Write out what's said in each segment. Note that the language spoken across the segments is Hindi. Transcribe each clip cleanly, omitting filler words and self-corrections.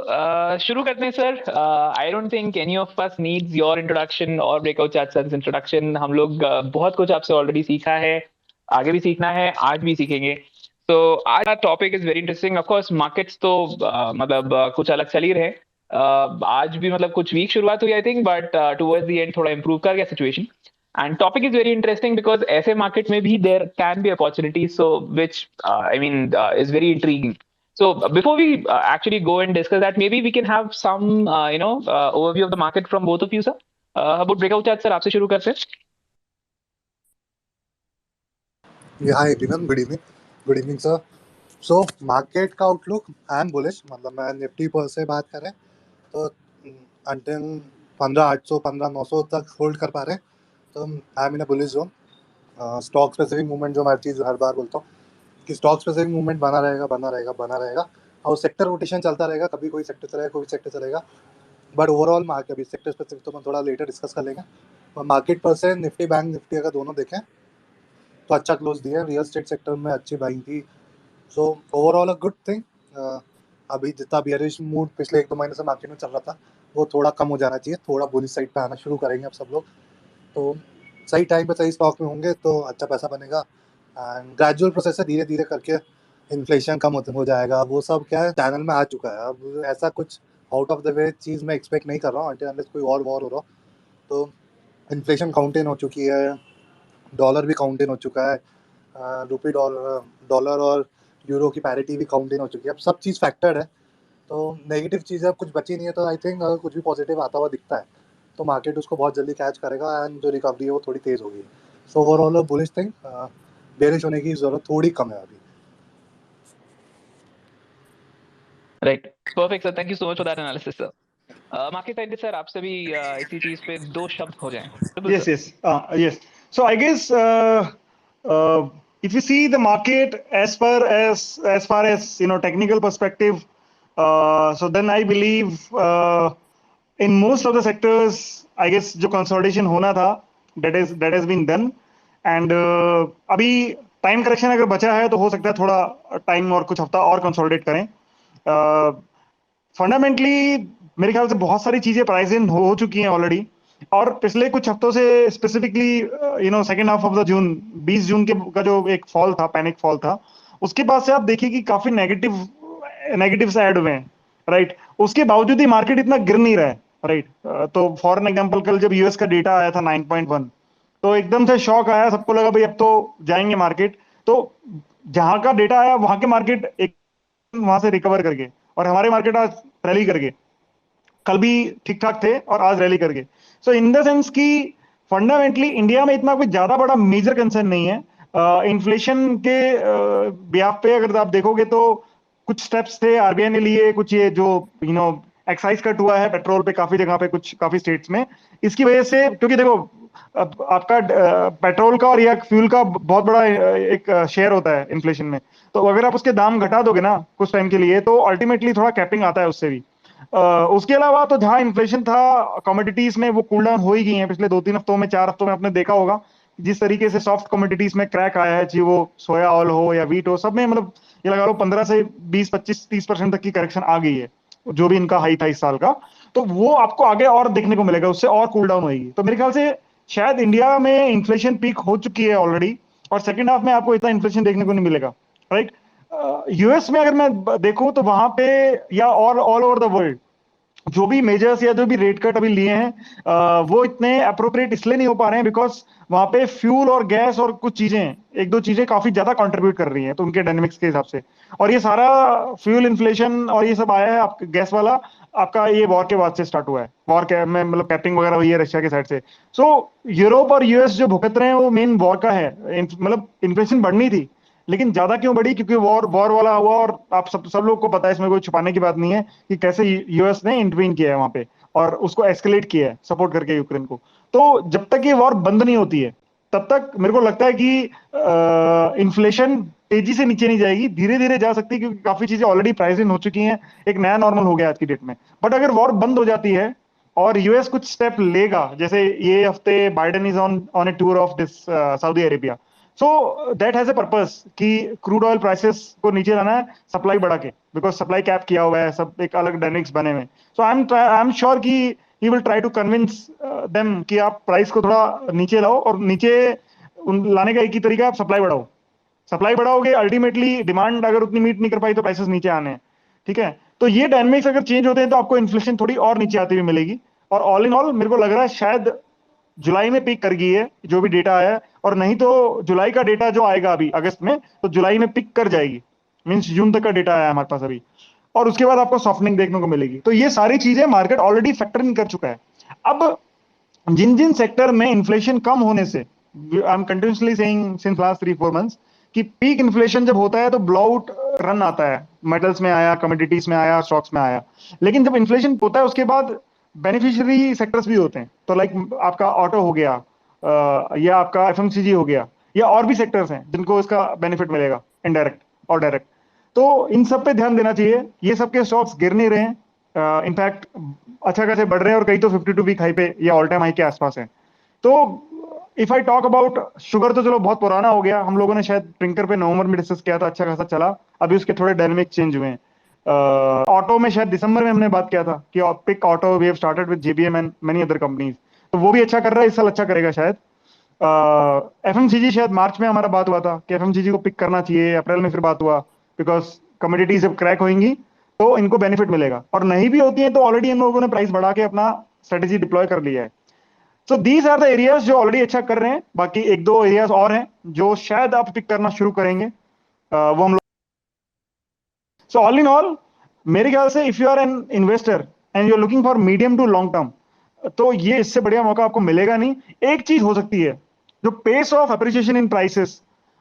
शुरू करते हैं sir. I don't think any of us needs your introduction और ब्रेकआउट चैट सर इंट्रोडक्शन। हम लोग बहुत कुछ आपसे ऑलरेडी सीखा है, आगे भी सीखना है, आज भी सीखेंगे। तो आज का topic is very interesting. Of course markets तो मतलब कुछ अलग चल ही रहे। आज भी मतलब कुछ वीक शुरुआत हुई I think, but towards the end थोड़ा इंप्रूव कर गया situation. And topic is very interesting because ऐसे मार्केट में भी there can be opportunities, so which I mean is very intriguing. So before we actually go and discuss that, maybe we can have some, overview of the market from both of you, sir. About breakout chat, sir, आपसे शुरू करते हैं. Yeah, hi everyone. Good evening. Good evening, sir. So market का आउटलुक आई एम बुलिश, मतलब मैं निफ्टी पर से बात करें तो अंटिल 15,800 15,900 तक होल्ड कर पा रहे हैं, तो I am in a bullish zone. Stock specific movement जो मैं चीज़ हर बार बोलता हूँ कि स्टॉक स्पेसिफिक मूवमेंट बना रहेगा बना रहेगा बना रहेगा, और सेक्टर रोटेशन चलता रहेगा. कभी कोई सेक्टर चलेगा, कोई सेक्टर चलेगा, बट ओवरऑल मार्केट अभी सेक्टर स्पेसिफिक तो मैं थोड़ा लेटर डिस्कस कर लेंगे. और मार्केट पर से निफ्टी बैंक निफ्टी अगर दोनों देखें तो अच्छा क्लोज दिया. रियल स्टेट सेक्टर में अच्छी बाइंग थी. So overall a good thing. अभी जितना बियरिश मूड पिछले 1-2 महीने से मार्केट में चल रहा था वो थोड़ा कम हो जाना चाहिए. थोड़ा बुलिश साइड पे आना शुरू करेंगे अब सब लोग, तो सही टाइम पे सही स्टॉक में होंगे तो अच्छा पैसा बनेगा. एंड ग्रेजुअल प्रोसेस है, धीरे धीरे करके इन्फ्लेशन कम हो जाएगा. वो सब क्या है, चैनल में आ चुका है. अब ऐसा कुछ आउट ऑफ द वे चीज़ मैं एक्सपेक्ट नहीं कर रहा हूँ until unless कोई और वॉर हो रहा हो. तो इन्फ्लेशन काउंटेन हो चुकी है, डॉलर भी काउंटेन हो चुका है, रुपी डॉलर और यूरो की पैरिटी भी काउंटेन हो चुकी है. अब सब चीज़ फैक्टर्ड है, तो नेगेटिव चीज़ें अब कुछ बची नहीं है. तो आई थिंक अगर कुछ भी पॉजिटिव आता हुआ दिखता है तो मार्केट उसको बहुत जल्दी कैच करेगा एंड जो रिकवरी है वो थोड़ी तेज़ होगी. So overall bullish thing. Bearish होने की ज़रूरत थोड़ी कम है अभी. Right. Perfect, sir. Thank you so much for that analysis, sir. Market side sir आपसे भी इसी चीज पे दो शब्द हो जाएं. Yes, yes, yes. So I guess if you see the market as far as technical perspective, so then I believe in most of the sectors, I guess जो consolidation होना था that has been done, and अभी टाइम करेक्शन अगर बचा है तो हो सकता है थोड़ा टाइम और कुछ हफ्ता और कंसोलिडेट करें. फंडामेंटली मेरे ख्याल से बहुत सारी चीजें प्राइस इन हो चुकी हैं ऑलरेडी, और पिछले कुछ हफ्तों से specifically second half of the June 20 जून के का जो एक फॉल था, पैनिक फॉल था, उसके बाद से आप देखिए कि काफी नेगेटिव से ऐड हुए हैं. राइट. उसके बावजूद ही मार्केट इतना गिर नहीं रहा है. राइट. तो फॉर एन एग्जाम्पल कल जब यूएस का डेटा आया था 9.1, तो एकदम से शॉक आया, सबको लगा भाई अब तो जाएंगे मार्केट. तो जहां का डेटा आया वहां के मार्केट एक वहां से रिकवर करके, और हमारे मार्केट आज रैली करके, कल भी ठीक ठाक थे और आज रैली करके. सो इन द सेंस कि फंडामेंटली इंडिया में इतना कोई ज्यादा बड़ा मेजर कंसर्न नहीं है. इन्फ्लेशन के ब्याह पे अगर आप देखोगे तो कुछ स्टेप्स थे आरबीआई ने लिए, कुछ ये जो एक्साइज कट हुआ है पेट्रोल पे काफी जगह पे, कुछ काफी स्टेट्स में, इसकी वजह से, क्योंकि देखो अब आपका पेट्रोल का और या फ्यूल का बहुत बड़ा एक शेयर होता है इन्फ्लेशन में. तो अगर आप उसके दाम घटा दोगे ना कुछ टाइम के लिए, तो अल्टीमेटली थोड़ा कैपिंग आता है उससे भी. उसके अलावा तो जहां इन्फ्लेशन था कमोडिटीज में वो कूल डाउन हो ही गई है पिछले 2-3 हफ्तों में, 4 हफ्तों में. आपने देखा होगा जिस तरीके से सॉफ्ट कमोडिटीज में क्रैक आया है, चाहे वो सोया ऑयल हो या वीट हो, सब में मतलब ये लगा लो 15 से 20-25-30% तक की करेक्शन आ गई है, जो भी इनका हाई था इस साल का. तो वो आपको आगे और देखने को मिलेगा, उससे और कूल डाउन होगी. तो मेरे ख्याल से शायद इंडिया में इन्फ्लेशन पीक हो चुकी है ऑलरेडी, और सेकेंड हाफ में आपको इतना इन्फ्लेशन देखने को नहीं मिलेगा. राइट. यूएस में अगर मैं देखूं तो वहां पे या और ऑल ओवर द वर्ल्ड जो भी मेजर्स या जो भी रेट कट अभी लिए हैं वो इतने अप्रोप्रिएट इसलिए नहीं हो पा रहे हैं बिकॉज वहां पे फ्यूल और गैस और कुछ चीजें, एक दो चीजें काफी ज्यादा कंट्रीब्यूट कर रही हैं तो उनके डायनेमिक्स के हिसाब से. और ये सारा फ्यूल इन्फ्लेशन और ये सब आया है आपका गैस वाला, आपका ये वॉर के बाद से स्टार्ट हुआ है. वॉर में मतलब कैपिंग वगैरह हुई है रशिया के साइड से. सो यूरोप और यूएस जो भुगत रहे हैं वो मेन वॉर का है. मतलब इन्फ्लेशन बढ़नी थी, लेकिन ज्यादा क्यों बढ़ी, क्योंकि वॉर वाला हुआ. और आप सब लोग को पता है, इसमें कोई छुपाने की बात नहीं है कि कैसे यूएस ने इंटरवीन किया है वहां पे और उसको एस्केलेट किया है सपोर्ट करके यूक्रेन को. तो जब तक ये वॉर बंद नहीं होती है तब तक मेरे को लगता है कि इन्फ्लेशन तेजी से नीचे नहीं जाएगी, धीरे धीरे जा सकती है, क्योंकि काफी चीजें ऑलरेडी प्राइस इन हो चुकी हैं. एक नया नॉर्मल हो गया आज की डेट में. बट अगर वॉर बंद हो जाती है और यूएस कुछ स्टेप लेगा, जैसे ये हफ्ते Biden is on A tour of this Saudi Arabia, so that has a purpose कि क्रूड ऑयल प्राइसेस को नीचे लाना है, सप्लाई बढ़ा के. बिकॉज सप्लाई कैप किया हुआ है, सब एक अलग डायनेमिक्स बने हुए। सो आई एम श्योर कि he will try to convince them कि आप प्राइस को थोड़ा नीचे लाओ, और नीचे लाने का एक ही तरीका, आप सप्लाई बढ़ाओ। सप्लाई बढ़ाओगे, अल्टीमेटली डिमांड अगर उतनी मीट नहीं कर पाई तो प्राइसेस नीचे आने हैं। ठीक है, तो ये डायनेमिक्स अगर चेंज होते हैं तो आपको इन्फ्लेशन थोड़ी और नीचे आती हुई मिलेगी। और ऑल इन ऑल मेरे को लग रहा है शायद जुलाई में पीक कर गई है जो भी डेटा आया है, और नहीं तो जुलाई का डेटा जो आएगा अभी अगस्त में, तो जुलाई में पिक कर जाएगी। मींस जून तक का डेटा आया है हमारे पास अभी, और उसके बाद आपको सॉफ्टनिंग देखने को मिलेगी। तो ये सारी चीजें मार्केट ऑलरेडी फैक्टर इन कर चुका है। अब जिन जिन सेक्टर में इन्फ्लेशन कम होने से, I am continuously saying since last 3-4 months कि पीक इन्फ्लेशन जब होता है तो ब्लोआउट रन आता है, मेटल्स में आया, कमोडिटीज में आया, स्टॉक्स में आया। लेकिन जब इन्फ्लेशन होता है उसके बाद बेनिफिशियरी सेक्टर्स भी होते हैं। तो लाइक आपका ऑटो हो गया, या आपका एफएमसीजी हो गया, या और भी सेक्टर्स हैं जिनको इसका बेनिफिट मिलेगा इनडायरेक्ट और डायरेक्ट। तो इन सब पे ध्यान देना चाहिए। ये सबके स्टॉक्स गिर नहीं रहे हैं, इनफैक्ट अच्छा खासे बढ़ रहे हैं, और कई तो 52 वीक हाई पे या ऑल टाइम हाई के आसपास है। तो if I talk about sugar, तो चलो बहुत पुराना हो गया, हम लोगों ने शायद ट्रिंकर पे नवंबर में डिस्कस किया था, अच्छा खासा चला, अभी उसके थोड़े डायनेमिक चेंज हुए हैं। ऑटो में शायद दिसंबर में हमने बात किया था कि pick auto we have started with JBM and many other companies, तो वो भी अच्छा कर रहा है, इस साल अच्छा करेगा शायद। एफएमसीजी शायद मार्च में हमारा बात हुआ था कि एफएमसीजी को पिक करना चाहिए, अप्रैल में फिर बात हुआ, बिकॉज कमोडिटीज जब क्रैक होंगी तो इनको बेनिफिट मिलेगा, और नहीं भी होती है तो ऑलरेडी हम लोगों ने प्राइस बढ़ा के अपना स्ट्रेटेजी डिप्लॉय कर लिया है। So these are the areas जो ऑलरेडी अच्छा कर रहे हैं। बाकी एक दो एरियाज और हैं जो शायद आप पिक करना शुरू करेंगे, वो हम लोग। सो ऑल इन ऑल मेरे ख्याल से if you are an investor and you are looking for medium to long term, तो ये इससे बढ़िया मौका आपको मिलेगा नहीं। एक चीज हो सकती है, जो pace of appreciation in prices,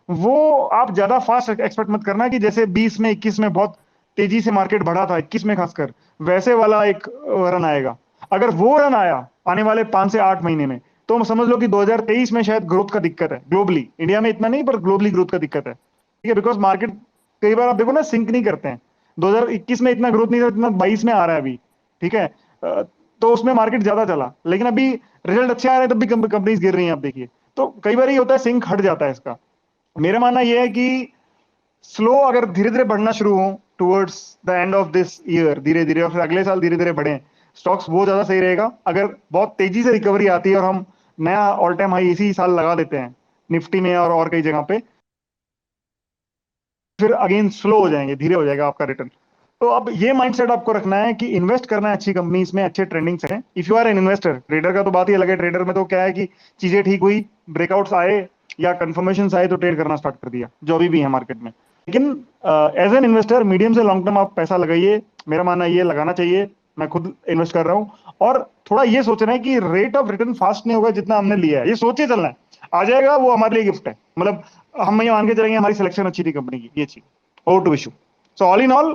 वो आप ज्यादा फास्ट एक्सपेक्ट मत करना कि जैसे 20 में 21 में बहुत तेजी से मार्केट बढ़ा था, 21 में खासकर वैसे वाला एक रन आएगा। अगर वो रन आया आने वाले 5 से 8 महीने में, तो समझ लो कि 2023 में शायद ग्रोथ का दिक्कत है ग्लोबली, इंडिया में इतना नहीं पर ग्लोबली ग्रोथ का दिक्कत है। ठीक है, बिकॉज मार्केट कई बार आप देखो ना सिंक नहीं करते हैं। 2021 में इतना ग्रोथ नहीं था जितना 22 में आ रहा है अभी। ठीक है, तो उसमें मार्केट ज्यादा चला, लेकिन अभी रिजल्ट अच्छे आ रहे हैं तब भी कंपनीज गिर रही हैं, आप देखिए। तो कई बार ये होता है, सिंक हट जाता है इसका। मेरा मानना यह है कि स्लो अगर धीरे धीरे बढ़ना शुरू हो towards the end of this year, धीरे धीरे, और फिर अगले साल धीरे धीरे बढ़े स्टॉक्स, वो ज्यादा सही रहेगा। अगर बहुत तेजी से रिकवरी आती है और हम नया ऑल टाइम हाई इसी साल लगा देते हैं निफ्टी में और कई जगह पे, फिर अगेन स्लो हो जाएंगे, धीरे हो जाएगा आपका रिटर्न। तो अब ये माइंडसेट आपको रखना है कि इन्वेस्ट करना है अच्छी कंपनीज में, अच्छे ट्रेंडिंग से। If you are an investor, trader का तो बात ही अलग है। ट्रेडर में तो क्या है कि चीजें ठीक हुई, ब्रेकआउट्स आए या कंफर्मेशन आए तो ट्रेड करना स्टार्ट कर दिया, जो भी है मार्केट में। लेकिन एज एन इन्वेस्टर मीडियम से लॉन्ग टर्म आप पैसा लगाइए, मेरा मानना ये लगाना चाहिए। मैं खुद इन्वेस्ट कर रहा हूँ, और थोड़ा ये सोचना है कि रेट ऑफ रिटर्न फास्ट नहीं होगा जितना हमने लिया है, ये सोचे चलना है। आ जाएगा वो हमारे लिए गिफ्ट है, मतलब हम ये मान के चलेंगे हमारी सिलेक्शन अच्छी थी कंपनी की, ये चीज over to Ishu. So all in all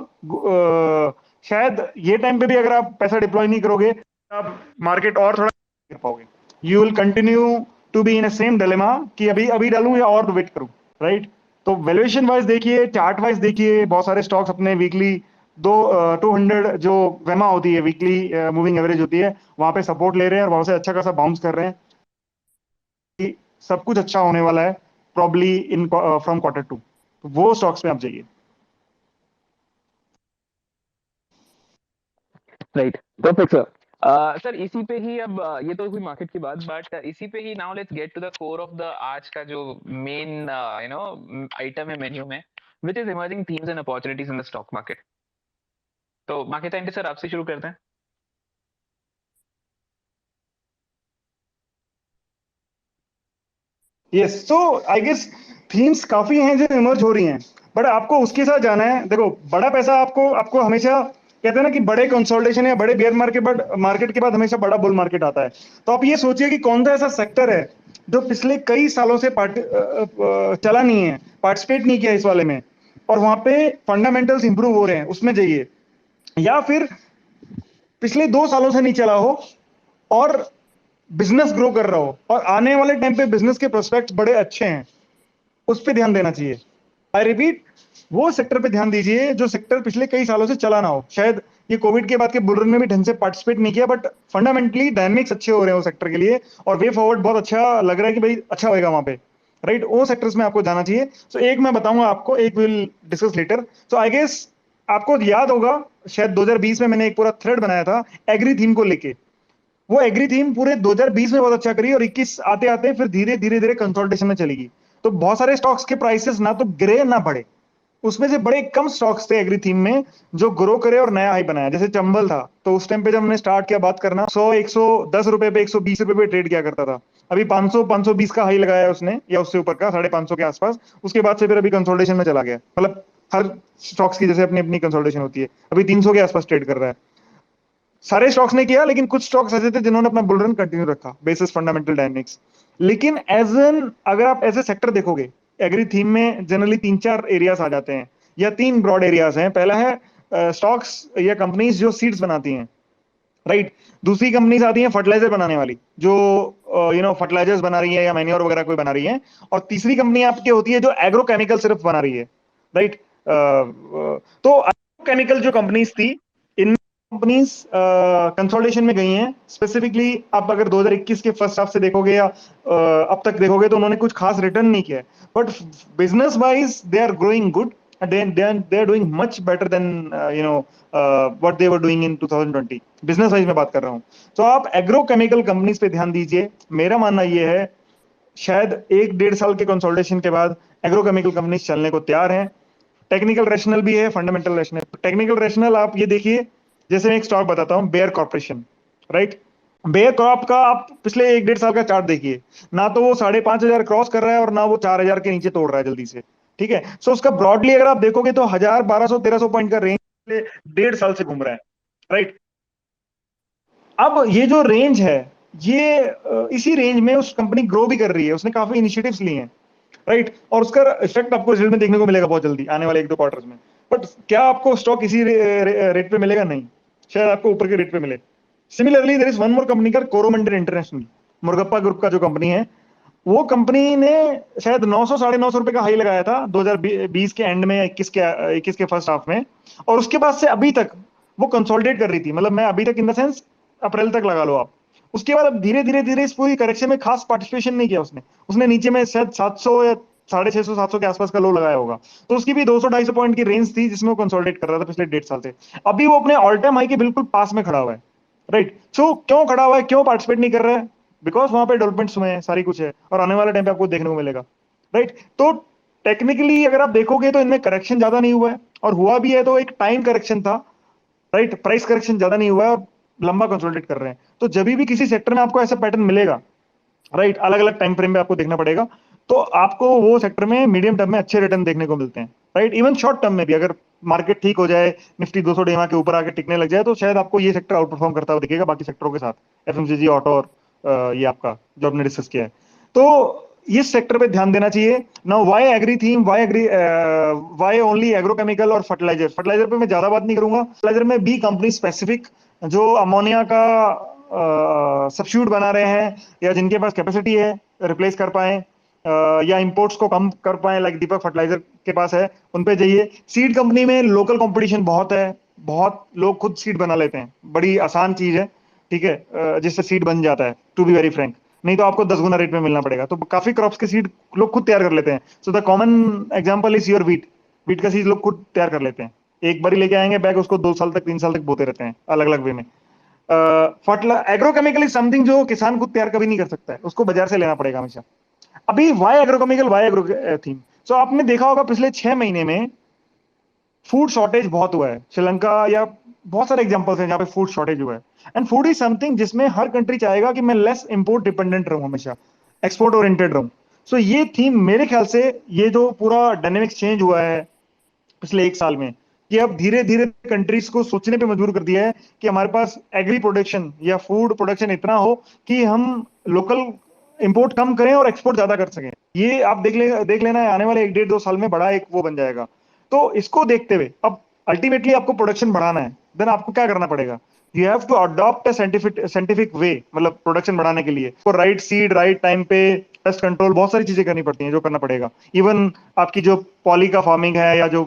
शायद ये टाइम पे भी अगर आप पैसा डिप्लॉय नहीं करोगे, आप मार्केट और थोड़ा कर पाओगे। You will continue to be in same dilemma कि अभी अभी डालूं या और वेट करूं, राइट? तो वैल्यूएशन वाइज देखिए, चार्ट वाइज देखिए, बहुत सारे स्टॉक्स अपने वीकली 200 जो वेमा होती है, वीकली मूविंग एवरेज होती है, वहां पे सपोर्ट ले रहे हैं और वहां से अच्छा खासा बाउंस कर रहे हैं कि सब कुछ अच्छा होने वाला है प्रॉब्ली इन फ्रॉम Q2। तो वो स्टॉक्स में आप जाइए। Right, perfect sir. सर इसी पे ही अब ये तो हुई मार्केट की बात, बट इसी पे ही now let's get to the core of the आज का जो मेन आइटम है मेन्यू में, which is emerging themes and opportunities in the stock market. तो मार्केट साइंटिस्ट सर आपसे शुरू करते हैं। यस, तो आई गेस थीम्स काफी हैं जो इमर्ज हो रही हैं, बट आपको उसके साथ जाना है। देखो, बड़ा पैसा आपको आपको हमेशा कहते हैं ना कि बड़े कंसोलिडेशन या बड़े बेयर मार्केट के बाद हमेशा बड़ा बुल मार्केट आता है। तो आप ये सोचिए कि कौन सा ऐसा सेक्टर है जो पिछले कई सालों से चला नहीं है, पार्टिसिपेट नहीं किया इस वाले में, और वहां पे फंडामेंटल्स इंप्रूव हो रहे हैं, उसमें जाइए। या फिर पिछले 2 सालों से नहीं चला हो और बिजनेस ग्रो कर रहा हो और आने वाले टाइम पे बिजनेस के प्रोस्पेक्ट्स बड़े अच्छे हैं, उस पर ध्यान देना चाहिए। आई रिपीट, वो सेक्टर पे ध्यान दीजिए जो सेक्टर पिछले कई सालों से चला ना हो। शायद ये कोविड के बाद के बुल रन में भी ढंग से पार्टिसिपेट नहीं किया, बट फंडामेंटली डायनेमिक्स अच्छे हो रहे हैं वो सेक्टर के लिए, और वे फॉरवर्ड बहुत अच्छा लग रहा है कि भाई अच्छा होएगा वहां पे, राइट? वो सेक्टर्स में आपको जाना चाहिए। सो एक मैं बताऊंगा आपको, एक will discuss later. So I guess आपको याद होगा शायद 2020 में मैंने एक पूरा थ्रेड बनाया था एग्री थीम को लेके। वो एग्री थीम पूरे 2020 में बहुत अच्छा करी और 21 आते आते फिर धीरे धीरे धीरे कंसोलिडेशन में चली गई। तो बहुत सारे स्टॉक्स के प्राइसेस ना तो गिरे ना बढ़े, उसमें से बड़े कम स्टॉक्स थे एग्री थीम में जो ग्रो करे और नया हाई बनाया। जैसे चंबल था, तो उस टाइम पे जब हमने स्टार्ट किया बात करना 110 रुपए पे 120 रुपए पे ट्रेड किया करता था। अभी 520 का हाई लगाया है उसने, या उससे ऊपर का 550 के आसपास। उसके बाद से फिर अभी कंसोलिडेशन में चला गया। मतलब हर स्टॉक्स की जैसे अपनी अपनी कंसोलिडेशन होती है, अभी 300 के आसपास ट्रेड कर रहा है। सारे स्टॉक्स ने किया, लेकिन कुछ स्टॉक्स ऐसे थे जिन्होंने अपना बुल रन कंटिन्यू रखा बेसिस फंडामेंटल डायनेमिक्स। लेकिन एज एन अगर आप ऐसे सेक्टर देखोगे, एग्री थीम में जनरली 3-4 एरियाज आ जाते हैं, या 3 ब्रॉड एरियाज हैं। पहला है स्टॉक्स या कंपनीज जो सीड्स बनाती हैं, राइट। दूसरी कंपनीज आती हैं फर्टिलाइजर बनाने वाली, जो फर्टिलाइजर्स बना रही है या मैन्योर वगैरह कोई बना रही है। और तीसरी कंपनी आपकी होती है जो एग्रोकेमिकल सिर्फ बना रही है, राइट। तो एग्रोकेमिकल जो कंपनीज थी, इन कंपनीज कंसोलिडेशन में गई हैं। स्पेसिफिकली आप अगर 2021 के फर्स्ट हाफ से देखोगे या अब तक देखोगे, तो उन्होंने कुछ खास रिटर्न नहीं किया है, but business wise they are growing good. They are doing much better than what they were doing in 2020। Business wise में बात कर रहा हूं। तो आप एग्रोकेमिकल कंपनीज पे ध्यान दीजिए। मेरा मानना यह है, शायद 1-1.5 साल के कंसोलिडेशन के बाद एग्रोकेमिकल कंपनीज चलने को तैयार हैं। टेक्निकल रैशनल भी है, फंडामेंटल रैशनल। टेक्निकल रैशनल आप ये देखिए, जैसे मैं एक स्टॉक बताता हूं, Bayer corporation, right. Bayer crop का आप पिछले 1-1.5 साल का चार्ट देखिए, ना तो वो 5,500 क्रॉस कर रहा है और ना वो 4,000 के नीचे तोड़ रहा है जल्दी से, ठीक है। सो उसका ब्रॉडली अगर आप देखोगे तो 1,000, 1,200, 1,300 पॉइंट का रेंज 1.5 साल से घूम रहा है, राइट। अब ये जो रेंज है, ये इसी रेंज में उस कंपनी ग्रो भी कर रही है, उसने काफी इनिशिएटिव्स लिए हैं, राइट। और उसका इफेक्ट आपको रिजल्ट में देखने को मिलेगा बहुत जल्दी आने वाले 1-2 क्वार्टर्स में। बट क्या आपको स्टॉक इसी रेट पे मिलेगा? नहीं, शायद आपको ऊपर के रेट पे मिले। Similarly there is one more company का कोरोमंडल इंटरनेशनल, मुरगप्पा ग्रुप का जो कंपनी है, वो कंपनी ने शायद 900, 950 रुपए का हाई लगाया था 2020 के एंड में, 21 के फर्स्ट हाफ में। और उसके बाद से अभी तक वो कंसोलिडेट कर रही थी। मतलब मैं अभी तक इन द सेंस अप्रैल तक लगा लो आप। उसके बाद अब धीरे धीरे धीरे इस पूरी करेक्शन में खास पार्टिसिपेशन नहीं किया उसने। उसने नीचे में शायद 700 या 650, 700 के आसपास का लो लगाया होगा। तो उसकी भी 200-250 पॉइंट की रेंज थी जिसमें वो कंसोलिडेट कर रहा था पिछले 1.5 साल से। अभी वो अपने ऑल टाइम हाई के बिल्कुल पास में खड़ा हुआ है, राइट। सो क्यों खड़ा हुआ है, क्यों पार्टिसिपेट नहीं कर रहा है? बिकॉज वहां पे डेवलपमेंट्स हुए हैं, सारी कुछ है, और आने वाले टाइम पे आपको देखने को मिलेगा, राइट। तो टेक्निकली अगर आप देखोगे तो इनमें करेक्शन ज्यादा नहीं हुआ है, और हुआ भी है तो एक टाइम करेक्शन था, राइट। प्राइस करेक्शन ज्यादा नहीं हुआ है और लंबा कंसोलिडेट कर रहे हैं। तो जब भी किसी सेक्टर में आपको ऐसा पैटर्न मिलेगा, राइट, अलग अलग टाइम फ्रेम में आपको देखना पड़ेगा, तो आपको वो सेक्टर में मीडियम टर्म में अच्छे रिटर्न देखने को मिलते हैं, राइट। इवन शॉर्ट टर्म में भी अगर मार्केट ठीक हो जाए, निफ्टी 200 डेमा के ऊपर आके टिकने लग जाए, तो शायद आपको ये सेक्टर आउट परफॉर्म करता हुआ दिखेगा बाकी सेक्टरों के साथ, एफएमसीजी, ऑटो और ये आपका जो आपने डिस्कस किया है। तो इस सेक्टर पे ध्यान देना चाहिए। Now why agri theme, why only agrochemical और फर्टिलाइजर? फर्टिलाइजर पे मैं ज्यादा बात नहीं करूंगा। फर्टिलाइजर में भी कंपनी स्पेसिफिक जो अमोनिया का सब्स्टिट्यूट बना रहे हैं, या जिनके पास कैपेसिटी है रिप्लेस कर पाए, या इंपोर्ट्स को कम कर पाए, लाइक दीपक फर्टिलाइजर के पास है, उन पे जाइए। सीड कंपनी में लोकल कंपटीशन बहुत है, बहुत लोग खुद सीड बना लेते हैं, बड़ी आसान चीज है, ठीक है, जिससे सीड बन जाता है, टू बी वेरी फ्रैंक। नहीं तो आपको 10 गुना रेट में मिलना पड़ेगा। तो काफी क्रॉप्स के सीड लोग खुद तैयार कर लेते हैं। So the common example is your wheat. Wheat का सीड लोग खुद तैयार कर लेते हैं, एक बार ही लेके आएंगे बैग, उसको 2 साल तक 3 साल तक बोते रहते हैं अलग अलग वे में। एग्रोकेमिकल इज समथिंग जो किसान खुद तैयार कभी नहीं कर सकता है, उसको बाजार से लेना पड़ेगा हमेशा। अभी why agrochemical, why agro theme, so आपने देखा होगा पिछले 6 महीने में फूड शॉर्टेज बहुत हुआ है। श्रीलंका या बहुत सारे एग्जांपल्स हैं जहां पे फूड शॉर्टेज हुआ है। एंड फूड इज समथिंग जिसमें हर कंट्री चाहेगा कि मैं लेस इंपोर्ट डिपेंडेंट रहूं, हमेशा एक्सपोर्ट ओरिएंटेड रहूं। सो ये थीम मेरे ख्याल से, ये जो पूरा डायनेमिक्स चेंज हुआ है पिछले 1 साल में, कि अब धीरे धीरे कंट्रीज को सोचने पे मजबूर कर दिया है कि हमारे पास एग्री प्रोडक्शन या फूड प्रोडक्शन इतना हो कि हम लोकल इंपोर्ट कम करें और एक्सपोर्ट ज्यादा कर सकें। ये आप देख लेना है, आने वाले 1-1.5-2 साल में बड़ा एक वो बन जाएगा। तो इसको देखते हुए अब अल्टीमेटली आपको प्रोडक्शन बढ़ाना है, देन आपको क्या करना पड़ेगा? You have to adopt a scientific way, मतलब प्रोडक्शन बढ़ाने के लिए तो राइट सीड, राइट टाइम पे, पेस्ट कंट्रोल, बहुत सारी चीजें करनी पड़ती हैं जो करना पड़ेगा। इवन आपकी जो पॉली का फार्मिंग है या जो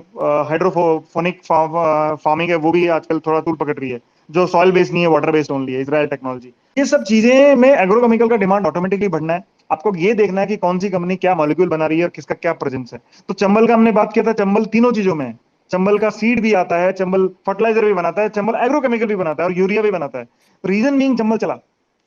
हाइड्रोफोनिक फार्मिंग है, वो भी आजकल थोड़ा तूल पकड़ रही है, जो सॉइल बेस्ड नहीं है, वाटर बेस्ड ओनली है, इजराइल टेक्नोलॉजी। ये सब चीजें में एग्रोकेमिकल का डिमांड ऑटोमेटिकली बढ़ना है। आपको ये देखना है कि कौन सी कंपनी क्या मॉलिक्यूल बना रही है और किसका क्या प्रेजेंस है। तो चंबल का हमने बात किया था, चंबल तीनों चीजों में है, चंबल का सीड भी आता है, चंबल फर्टिलाइजर भी बनाता है, चंबल एग्रोकेमिकल भी बनाता है और यूरिया भी बनाता है। रीजन बीइंग चंबल चला,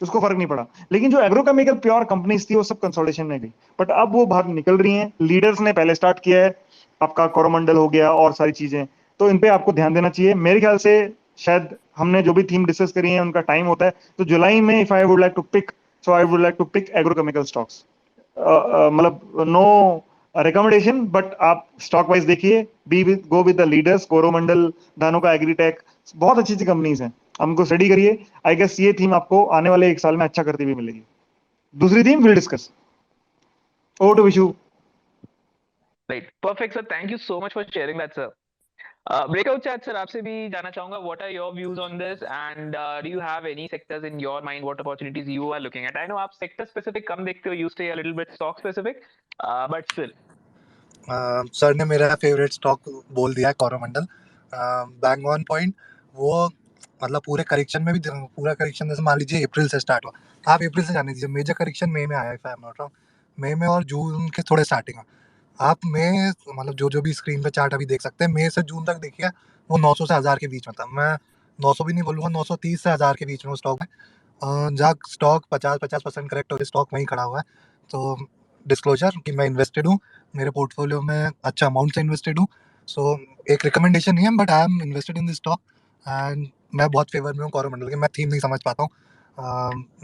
उसको फर्क नहीं पड़ा। लेकिन जो एग्रोकेमिकल प्योर कंपनीज थी वो सब कंसोलिडेशन में गई, बट अब वो बाहर निकल रही हैं। लीडर्स ने पहले स्टार्ट किया है, आपका कोरोमंडल हो गया और सारी चीजें, तो इन पे आपको ध्यान देना चाहिए। मेरे ख्याल से शायद हमने जो भी थीम डिस्कस करी है उनका टाइम होता है, तो जुलाई में if I would like to pick, so I would like to pick agrochemical stocks. मतलब नो रिकमेंडेशन, बट आप स्टॉक वाइज देखिए, be with go with the leaders, Coromandel, Dhanuka Agritech, बहुत अच्छी अच्छी कंपनीज हैं, हमको स्टडी करिए। आई गेस ये थीम आपको आने वाले 1 साल में अच्छा करती हुई मिलेगी। दूसरी theme will discuss. Over to Vishu. Right, perfect sir, thank you so much for sharing that sir. Breakout chat sir, आपसे भी जानना चाहूंगा, what are your views on this, and do you have any sectors in your mind, what opportunities you are looking at? I know आप सेक्टर स्पेसिफिक कम देखते हो, you stay a little bit stock specific, but still. Sir ने मेरा फेवरेट स्टॉक बोल दिया है, कोरोमंडल। Bang on point. वो मतलब पूरे करेक्शन में भी, पूरा करेक्शन जैसे मान लीजिए अप्रैल से स्टार्ट हुआ, आप अप्रैल से जाने दीजिए, मेजर करेक्शन मई में आया, if I am not wrong, मई में, और जून के थोड़े स्टार्टिंग में। आप मई मतलब जो भी स्क्रीन पे चार्ट अभी देख सकते हैं, मई से जून तक देखिए, वो 900 से 1000 के बीच में था। मैं 900 भी नहीं बोलूँगा, 930 से 1000 के बीच में वो स्टॉक है। जहाँ स्टॉक 50% करेक्ट हो गया, स्टॉक वहीं खड़ा हुआ है। तो डिस्क्लोजर कि मैं इन्वेस्टेड हूँ, मेरे पोर्टफोलियो में अच्छा अमाउंट से इन्वेस्टेड हूँ। सो एक रिकमेंडेशन नहीं है, but I am invested in this stock, and मैं बहुत फेवर में हूँ कोरोमंडल के। मैं थीम नहीं समझ पाता हूँ,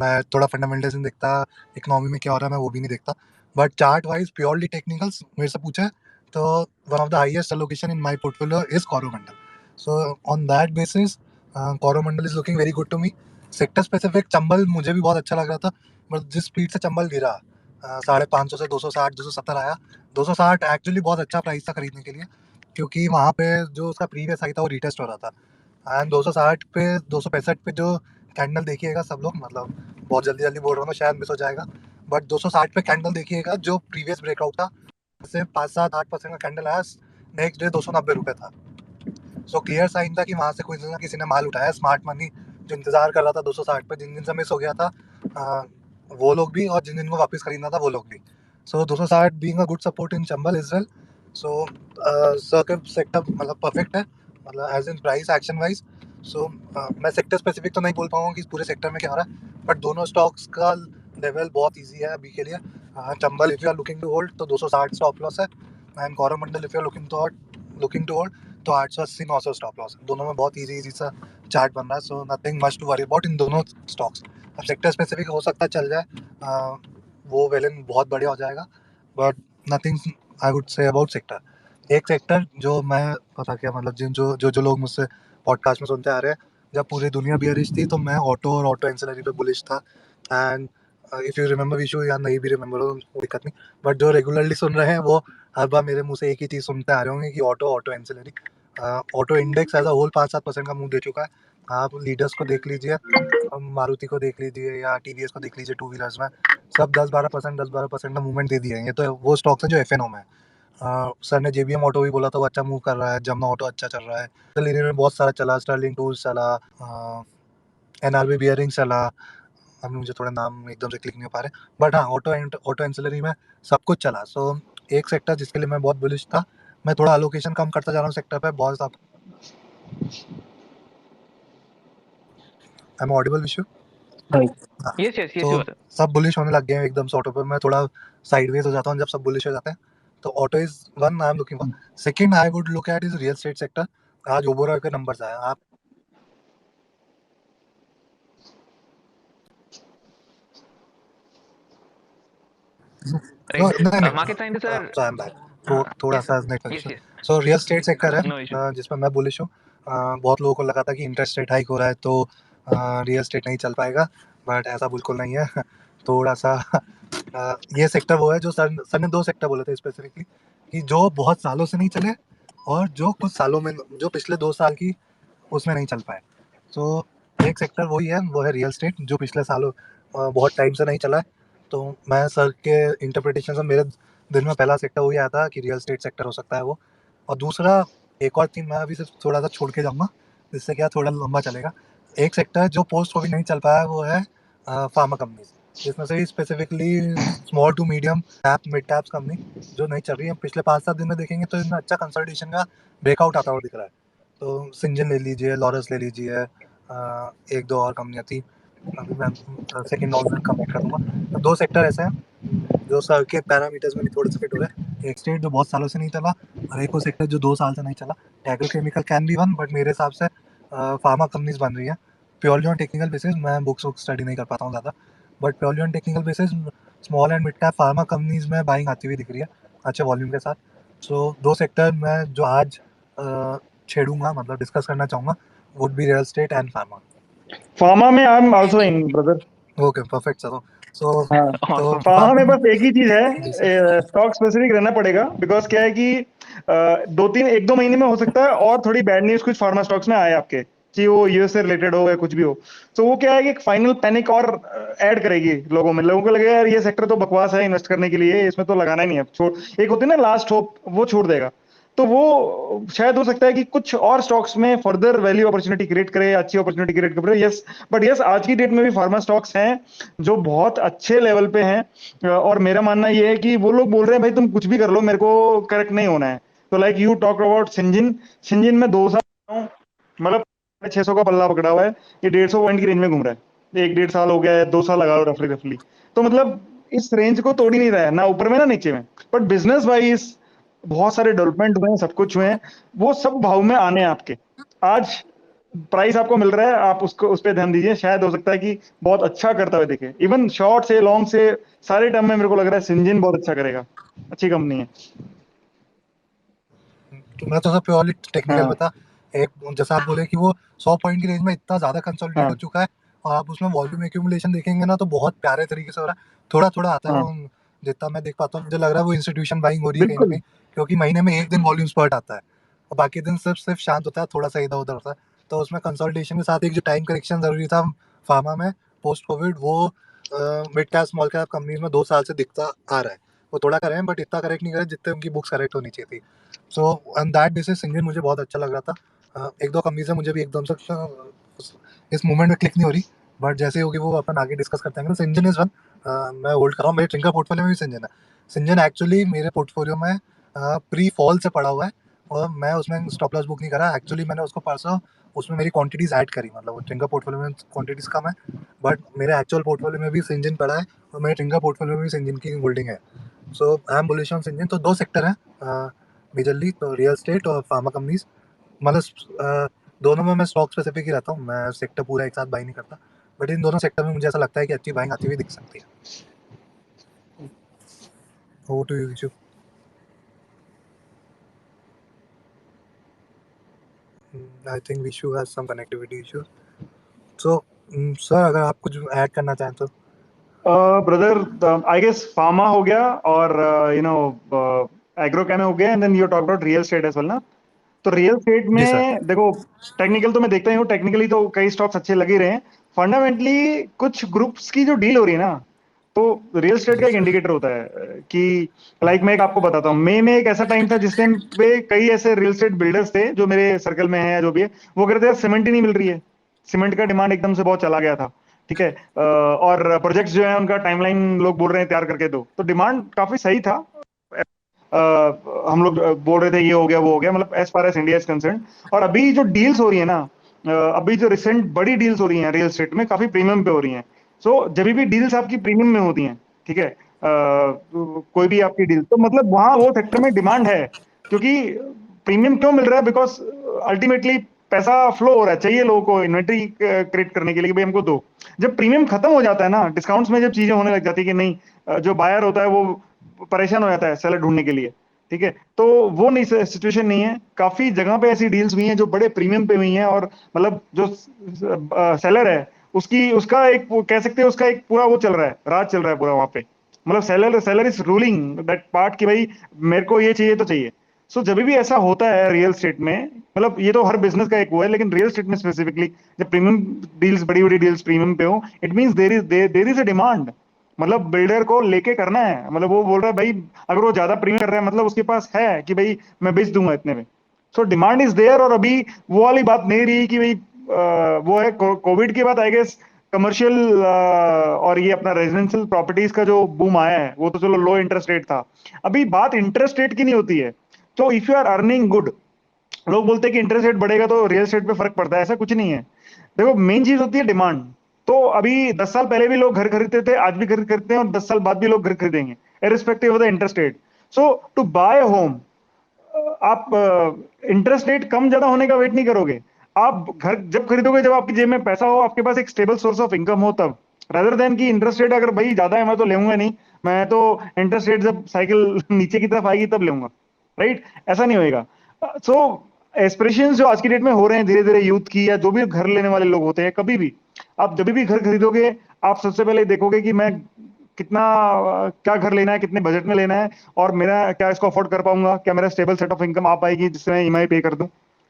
मैं थोड़ा फंडामेंटल्स नहीं देखता, इकोनॉमी में क्या हो रहा है मैं वो भी नहीं देखता, but chart wise purely technicals मेरे से पूछे तो one of the highest allocation in my portfolio is Coromandel. So on that basis Coromandel is looking very good to me. Sector specific Chambal मुझे भी बहुत अच्छा लग रहा था, बट जिस स्पीड से चंबल गिरा, 550 से 260 270 आया। 260 एक्चुअली बहुत अच्छा प्राइस था खरीदने के लिए, क्योंकि वहाँ पे जो उसका प्रीवियस हाई था वो रीटेस्ट हो रहा था, एंड 260 पे 265 पे जो कैंडल देखिएगा सब लोग, मतलब बहुत जल्दी जल्दी बोल रहा हूँ मैं, शायद मिस हो जाएगा, बट 260 पे कैंडल देखिएगा जो प्रीवियस ब्रेकआउट था, से 5-7-8% का कैंडल आया, नेक्स्ट डे 290 रुपये था। सो क्लियर साइन था कि वहाँ से कोई ना किसी ने माल उठाया, स्मार्ट मनी जो इंतजार कर रहा था 260 पे, जिन जिन से मिस हो गया था वो लोग भी, और जिन जिन को वापस खरीदना था वो लोग भी। So 260 being a good support in Chambal is well. So circuit sector मतलब परफेक्ट है, मतलब as in price action wise. So मैं सेक्टर स्पेसिफिक तो नहीं बोल पाऊंगा कि पूरे सेक्टर में क्या हो रहा है, बट दोनों स्टॉक्स का लेवल बहुत ईजी है अभी के लिए। Chambal if you are looking to hold तो 260 स्टॉप लॉस है, and Coromandel if you are looking to hold तो 880-900 स्टॉप लॉस है। दोनों में बहुत इजी इजी सा चार्ट बन रहा है, so nothing much to worry about in दोनों स्टॉक्स। अब सेक्टर स्पेसिफिक हो सकता है चल जाए, वो वेलन बहुत बढ़िया हो जाएगा, but nothing I would say about sector. एक सेक्टर जो मैं पता क्या मतलब जिन जो जो जो लोग मुझसे पॉडकास्ट में सुनते आ रहे हैं, जब पूरी दुनिया बियरिश थी तो मैं ऑटो और ऑटो एंसिलरी पे बुलिश था, and if you remember Vishu, या नहीं भी रिमेंबर हो कोई दिक्कत नहीं, बट जो रेगुलरली सुन रहे हैं वो हर बार मेरे मुंह से एक ही चीज़ सुनते आ रहे होंगे कि auto auto ancillary. Auto index as a whole 5-7% का मुंह दे चुका है। आप लीडर्स को देख लीजिए, मारुति को देख लीजिए या टीवीएस को देख लीजिए, टू व्हीलर्स में सब 10-12% का मूवमेंट दे दिए हैं। ये तो वो स्टॉक्स है जो एफ में है। सर ने जेबीएम ऑटो भी बोला था वो अच्छा मूव कर रहा है, जमना ऑटो अच्छा चल रहा है, लिनियर में बहुत सारा चला, स्टर्लिंग टूल्स चला, एनआरबी बियरिंग चला, अभी मुझे थोड़ा नाम एकदम से क्लिक नहीं हो पा रहे, बट हाँ ऑटो एंसिलरी में सब कुछ चला। सो एक सेक्टर जिसके लिए मैं बहुत बुलिश था, मैं थोड़ा अलोकेशन कम करता जा रहा हूँ सेक्टर पे बहुत सा। आई एम ऑडिबल विशु? हाँ, यस यस यस, तो यू आर। सब बुलिश होने लग गए हैं एकदम से ऑटो पे, मैं थोड़ा साइडवेज हो जाता हूँ जब सब बुलिश हो जाते हैं। तो auto is one I am looking for. Second I would look at is real estate sector. आज ओबोरॉय के नंबर्स आए, आप नो राइट, नहीं नहीं, market science sir. So I am back, तो थोड़ा यस सा sir, network yes issue. Yes, so real estate sector है, नो इशू। जिसमें मैं बुलिश हूँ। बहुत लोगों को लगा था कि इंटरेस्ट रेट हाइक हो रहा है तो रियल एस्टेट नहीं चल पाएगा, बट ऐसा बिल्कुल नहीं है। थोड़ा सा ये सेक्टर वो है जो सर ने दो सेक्टर बोले थे स्पेसिफिकली, कि जो बहुत सालों से नहीं चले और जो कुछ सालों में, जो पिछले 2 साल की उसमें नहीं चल पाए। तो एक सेक्टर वही है, वो है रियल एस्टेट, जो पिछले सालों बहुत टाइम से नहीं चला है। तो मैं सर के इंटरप्रिटेशन से मेरे दिल में पहला सेक्टर वही आया था कि रियल एस्टेट सेक्टर हो सकता है वो। और दूसरा एक और थीम मैं अभी से थोड़ा सा छोड़ के जाऊँगा, जिससे क्या थोड़ा लंबा चलेगा। एक सेक्टर जो पोस्ट कोविड नहीं चल पाया वो है फार्मा कंपनीज। जिसमें से specifically small to medium cap mid caps company जो नहीं चल रही है, पिछले 5-7 दिन में देखेंगे तो इनमें अच्छा कंसोलिडेशन का ब्रेकआउट आता हुआ दिख रहा है। तो सिंजन ले लीजिए, लॉरस ले लीजिए, एक दो और कंपनियाँ थी, अभी मैं सेकंड राउंड में कंप्लीट कर दूंगा। तो 2 सेक्टर ऐसे हैं जो सर के पैरामीटर्स में भी थोड़े से फिट हो रहे हैं। एक स्टेट जो बहुत सालों से नहीं चला और एक वो सेक्टर जो 2 साल से नहीं चला। Agrochemical can be one, but मेरे हिसाब से फार्मा कंपनीज बन रही है प्योरली ऑन टेक्निकल बेसिस। मैं बुक्स वुक स्टडी नहीं कर पाता हूँ ज़्यादा, but purely on technical basis small and mid cap pharma companies में बाइंग आती हुई दिख रही है अच्छे वॉल्यूम के साथ। सो 2 सेक्टर मैं जो आज छेड़ूंगा, मतलब डिस्कस करना चाहूँगा, would be real estate and pharma में I am also in brother. Okay, perfect sir. So हाँ, तो Awesome. फार्मा में फार्मा, बस एक ही चीज जी है, सर। स्टॉक स्पेसिफिक रहना पड़ेगा, बिकॉज क्या है कि 1-2 महीने में हो सकता है और थोड़ी बैड न्यूज कुछ फार्मा स्टॉक्स में आए आपके, कि वो यूएस से रिलेटेड हो या कुछ भी हो। तो वो क्या है कि एक फाइनल पैनिक और ऐड करेगी लोगों को लगेगा यार ये सेक्टर तो बकवास है इन्वेस्ट करने के लिए, इसमें तो लगाना ही नहीं है, छोड़। एक होती है ना लास्ट होप, वो छोड़ देगा। तो वो शायद हो सकता है कि कुछ और स्टॉक्स में फर्दर वैल्यू अपॉर्चुनिटी क्रिएट करे, अच्छी अपॉर्चुनिटी क्रिएट करे। यस, बट यस, आज की डेट में भी फार्मा स्टॉक्स हैं जो बहुत अच्छे लेवल पे हैं। और मेरा मानना ये है कि वो लोग बोल रहे हैं भाई तुम कुछ भी कर लो, मेरे को करेक्ट नहीं होना है। तो like you talk about Syngene, Syngene में 2 साल मतलब 600 का पल्ला पकड़ा हुआ है, ये 150 पॉइंट की रेंज में घूम रहा है, 1-1.5 साल हो गया है, 2 साल लगा लो रफली रफली। तो मतलब इस रेंज को तोड़ ही नहीं रहा है, ना ऊपर में ना नीचे में। बट बिजनेस वाइज बहुत सारे डेवलपमेंट हुए हैं, सब कुछ हुए हैं, वो सब भाव में आने हैं आपके। आज प्राइस आपको मिल रहा है, आप उसको उस पर ध्यान दीजिए, शायद हो सकता है कि बहुत अच्छा करता हुआ दिखे। इवन शॉर्ट से लॉन्ग से सारे टर्म में मेरे को लग रहा है सिंजिन बहुत अच्छा करेगा, अच्छी कंपनी है। तो मैं तो सर प्योरली टेक्निकल हाँ बता, एक जैसा आप बोले कि वो 100 पॉइंट की रेंज में इतना ज़्यादा कंसोलिडेट हाँ हो चुका है, और आप उसमें वॉल्यूम एक्यूमुलेशन देखेंगे ना तो बहुत प्यारे तरीके से हो रहा है। थोड़ा थोड़ा आता है हाँ, वो, जितना मैं देख पाता हूँ मुझे लग रहा है वो इंस्टीट्यूशन बाइंग हो रही है कहीं ना बिल्कुल। कहीं, क्योंकि महीने में एक दिन वॉल्यूम स्पर्ट आता है और बाकी दिन सिर्फ सिर्फ शांत होता है, थोड़ा सा इधर उधर होता है। तो उसमें कंसोलिडेशन के साथ एक जो टाइम करेक्शन ज़रूरी था फार्मा में पोस्ट कोविड, वो mid cap small cap companies में 2 साल से दिखता आ रहा है। वो थोड़ा करें हैं, बट इतना करेक्ट नहीं करें जितने उनकी बुक्स करेक्ट होनी चाहिए थी। सो ऑन दैट बेसिस सिंजन मुझे बहुत अच्छा लग रहा था। एक दो कंपनी से मुझे भी एकदम से इस मूवमेंट में क्लिक नहीं हो रही, बट जैसे ही होगी वो अपन आगे डिस्कस करते हैं। सिंजन इज वन, मैं होल्ड कर रहा हूँ, मेरे ट्रिंकर पोर्टफोलियो में भी सिंजन है। सिंजन एक्चुअली मेरे पोर्टफोलियो में प्री फॉल से पड़ा हुआ है और मैं उसमें स्टॉप लॉस बुक नहीं करा। एक्चुअली मैंने उसको परसों उसमें मेरी क्वांटिटीज ऐड करी, मतलब वो ट्रिंकर पोर्टफोलियो में क्वांटिटीज कम है, बट मेरे एक्चुअल पोर्टफोलियो में भी सिंजन पड़ा है और मेरे ट्रिंकर पोर्टफोलियो में भी सिंजन की होल्डिंग है। सो आई एम बुलिश ऑन सिंजन। तो 2 सेक्टर हैं मेजरली, तो रियल एस्टेट और फार्मा कंपनीज। मतलब दोनों में मैं स्टॉक स्पेसिफिक ही रहता हूँ, मैं सेक्टर पूरा एक साथ बाई नहीं करता, बट इन दोनों सेक्टर में मुझे ऐसा लगता है कि अच्छी बाइंग आती हुई दिख सकती है। Over to you Vishu. I think Vishu has some connectivity issues. So sir अगर आप कुछ ऐड करना चाहें तो। ब्रदर आई गेस फार्मा हो गया और यू नो एग्रोकेम हो गया, and then you talk about real estate as well ना। तो रियल एस्टेट जी सर। में देखो, टेक्निकल तो मैं देखता ही हूँ, टेक्निकली तो कई स्टॉक्स अच्छे लग ही रहे हैं। फंडामेंटली कुछ ग्रुप्स की जो डील हो रही है ना, तो रियल एस्टेट जी का एक सर। इंडिकेटर होता है कि लाइक मैं एक आपको बताता हूँ, मई में एक ऐसा टाइम था जिस टाइम पे कई ऐसे रियल एस्टेट बिल्डर्स थे जो मेरे सर्कल में है या जो भी है, वो कहते हैं सीमेंट ही नहीं मिल रही है, सीमेंट का डिमांड एकदम से बहुत चला गया था। ठीक है, और प्रोजेक्ट्स जो है उनका टाइमलाइन लोग बोल रहे हैं तैयार करके दो, तो डिमांड काफी सही था। हम लोग बोल रहे थे ये हो गया वो हो गया, मतलब as far as India is concern. और अभी जो डील्स हो रही है ना, अभी जो रिसेंट बड़ी डील्स हो रही हैं रियल एस्टेट में, काफी प्रीमियम पे हो रही हैं। सो जब भी डील्स आपकी प्रीमियम में होती हैं, ठीक है, कोई भी आपकी डील, तो मतलब वहां वो सेक्टर में डिमांड है। क्योंकि प्रीमियम क्यों मिल रहा है, बिकॉज अल्टीमेटली पैसा फ्लो हो रहा है, चाहिए लोगों को इन्वेंट्री क्रिएट करने के लिए कि भाई हमको दो। जब प्रीमियम खत्म हो जाता है ना, डिस्काउंट्स में जब चीजें होने लग जाती है कि नहीं, जो बायर होता है वो परेशान हो जाता है सेलर ढूंढने के लिए। ठीक है, तो वो नहीं, सिचुएशन नहीं है। काफी जगह पे ऐसी डील्स हुई हैं जो बड़े प्रीमियम पे हुई हैं, और मतलब जो सेलर है उसकी उसका एक वो कह सकते हैं उसका एक पूरा वो चल रहा है, राज चल रहा है पूरा वहां पे। मतलब seller seller is ruling that part कि भाई मेरे को ये चाहिए तो चाहिए। सो जब भी ऐसा होता है रियल एस्टेट में, मतलब ये तो हर बिजनेस का एक वो है, लेकिन रियल एस्टेट में स्पेसिफिकली जब प्रीमियम डील्स, बड़ी बड़ी डील्स प्रीमियम पे हो, it means there is a demand. मतलब बिल्डर को लेके करना है, मतलब वो बोल रहा है भाई अगर वो ज्यादा प्रीमियम कर रहा है मतलब उसके पास है कि भाई मैं बेच दूंगा इतने में। So demand is there. और अभी वो वाली बात नहीं रही कि भाई वो है कोविड के बाद आई गेस कमर्शियल और ये अपना रेजिडेंशियल प्रॉपर्टीज का जो बूम आया है वो तो चलो लो इंटरेस्ट रेट था, अभी बात इंटरेस्ट रेट की नहीं होती है। तो if you are earning good, लोग बोलते हैं कि इंटरेस्ट रेट बढ़ेगा तो रियल एस्टेट पे फर्क पड़ता है, ऐसा कुछ नहीं है। देखो मेन चीज होती है डिमांड। तो अभी 10 साल पहले भी लोग घर खरीदते थे, आज भी घर खरीदते हैं, और 10 साल बाद भी लोग घर खरीदेंगे irrespective of the interest rate. So to buy home आप इंटरेस्ट रेट कम ज्यादा होने का वेट नहीं करोगे। आप घर जब खरीदोगे जब आपकी जेब में पैसा हो, आपके पास एक स्टेबल सोर्स ऑफ इनकम हो, तब। रादर देन की इंटरेस्ट रेट अगर भाई ज्यादा है मैं तो लेऊंगा नहीं, मैं तो इंटरेस्ट रेट जब साइकिल नीचे की तरफ आएगी तब लेऊंगा, राइट? ऐसा नहीं होएगा। सो एस्पिरेशंस जो आज की डेट में हो रहे हैं धीरे धीरे यूथ की, या जो भी घर लेने वाले लोग होते हैं, कभी भी आप जब भी घर खरीदोगे आप सबसे पहले देखोगे कि मैं कितना क्या घर लेना है, कितने बजट में लेना है, और मेरा क्या इसको अफोर्ड कर पाऊंगा, क्या मेरा स्टेबल सेट ऑफ इनकम आ पाएगी जिससे मैं ईएमआई पे कर दूं।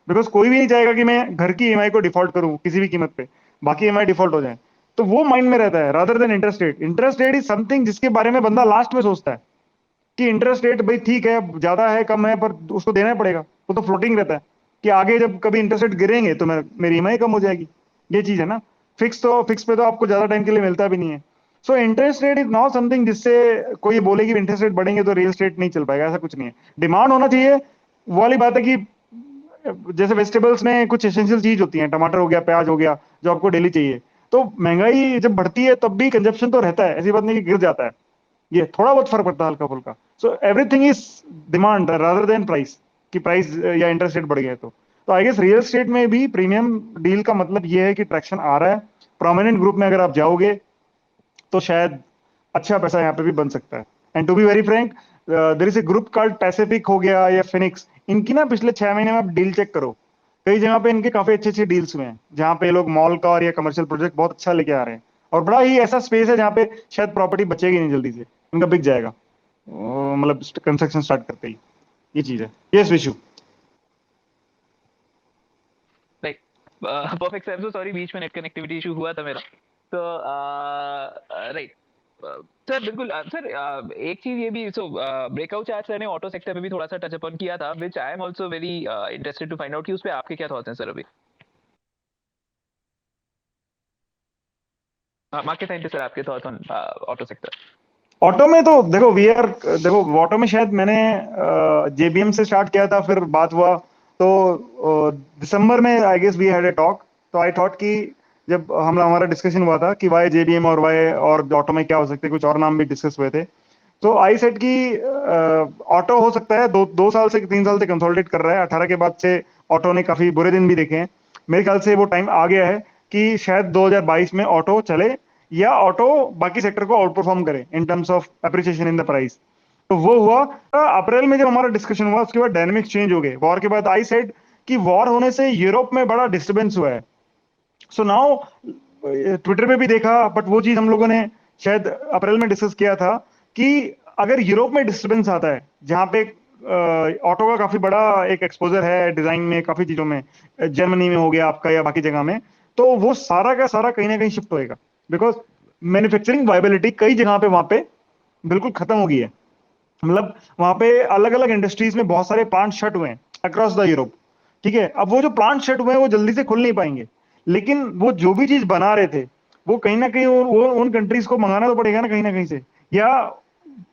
बिकॉज कोई भी नहीं चाहेगा कि मैं घर की ईएमआई को डिफॉल्ट करूं किसी भी कीमत पे, बाकी ईएमआई डिफॉल्ट हो जाए। तो वो माइंड में रहता है rather than interest rate. Interest rate is something जिसके बारे में बंदा लास्ट में सोचता है कि इंटरेस्ट रेट भाई ठीक है, ज्यादा है कम है, पर उसको देना ही पड़ेगा, वो तो फ्लोटिंग रहता है कि आगे जब कभी इंटरेस्ट रेट गिरेंगे तो मेरी ईएमआई कम हो जाएगी। ये चीज है ना। फिक्स पे तो आपको ज्यादा टाइम के लिए मिलता भी नहीं है। So interest rate is not something जिससे कोई बोले कि इंटरेस्ट रेट बढ़ेंगे तो रियल एस्टेट नहीं चल पाएगा, ऐसा कुछ नहीं है। डिमांड होना चाहिए। वो वाली बात है कि जैसे वेजिटेबल्स में कुछ एसेंशियल चीज होती है, टमाटर हो गया, प्याज हो गया, जो आपको डेली चाहिए। तो महंगाई जब बढ़ती है तब भी कंजप्शन तो रहता है, ऐसी बात नहीं कि गिर जाता है, ये थोड़ा बहुत फर्क पड़ता है हल्का फुल्का। So everything is demand rather than price, कि प्राइस या इंटरेस्ट रेट बढ़ गया है तो आई गेस रियल एस्टेट में भी प्रीमियम डील का मतलब ये है कि ट्रैक्शन आ रहा है। प्रोमिनेंट ग्रुप में अगर आप जाओगे तो शायद अच्छा पैसा यहाँ पे भी बन सकता है। And to be very frank, there is a group called Pacific हो गया या फिनिक्स, इनकी ना पिछले 6 महीने में आप डील चेक करो, कई जगह पे इनके काफी अच्छे अच्छे डील्स हुए हैं, जहाँ पे ये लोग मॉल का और या कमर्शियल प्रोजेक्ट बहुत अच्छा लेके आ रहे हैं। और बड़ा ही ऐसा स्पेस है जहाँ पे शायद प्रॉपर्टी बचेगी नहीं जल्दी से, इनका बिक जाएगा मतलब कंस्ट्रक्शन स्टार्ट करते ही। ये चीज है। Yes Vishu. Like perfect sir, so sorry बीच में नेट कनेक्टिविटी इशू हुआ था मेरा। तो राइट सर, बिल्कुल सर, एक चीज ये भी, सो ब्रेकआउट चार्ट सर ने ऑटो सेक्टर पे भी थोड़ा सा टच अपॉन किया था, which I am also very interested to find out कि उस पे आपके क्या थॉट्स हैं सर अभी। मार्केट साइंटिस्ट सर, आपके thoughts on auto sector. Auto में तो देखो देखो ऑटो में शायद मैंने जेबीएम से स्टार्ट किया था, फिर बात हुआ तो दिसंबर में I guess we had a talk. तो आई थॉट कि जब हमारा डिस्कशन हुआ था कि वाई जेबीएम और वाई और ऑटो में क्या हो सकते हैं, कुछ और नाम भी डिस्कस हुए थे। तो आई सेट कि ऑटो हो सकता है, 2 साल से 3 साल से कंसोलिडेट कर रहा है, 18 के बाद से ऑटो ने काफी बुरे दिन भी देखे हैं। मेरे ख्याल से वो टाइम आ गया है कि शायद 2022 में ऑटो चले, या ऑटो बाकी सेक्टर को आउट परफॉर्म करे in terms of appreciation in the price. तो वो हुआ अप्रैल में जब हमारा डिस्कशन हुआ, उसके बाद डायनेमिक्स चेंज हो गए वॉर के बाद। आई सेड कि वॉर होने से यूरोप में बड़ा डिस्टर्बेंस हुआ है। सो नाउ ट्विटर पे भी देखा, बट वो चीज हम लोगों ने शायद अप्रैल में डिस्कस किया था कि अगर यूरोप में डिस्टर्बेंस आता है, जहां पे ऑटो का काफी बड़ा एक एक्सपोजर है डिजाइन में, काफी चीजों में, जर्मनी में हो गया आपका या बाकी जगह में, तो वो सारा का सारा कहीं ना कहीं शिफ्ट होएगा। बिकॉज मैन्युफैक्चरिंग वायबिलिटी कई जगह पे वहां पे बिल्कुल खत्म हो गई है। मतलब वहां पे अलग अलग इंडस्ट्रीज में बहुत सारे प्लांट शट हुए हैं अक्रॉस द यूरोप। ठीक है, अब वो जो प्लांट शट हुए हैं वो जल्दी से खुल नहीं पाएंगे, लेकिन वो जो भी चीज बना रहे थे वो कहीं ना कहीं वो उन कंट्रीज को मंगाना तो पड़ेगा ना कहीं ना कहीं से। या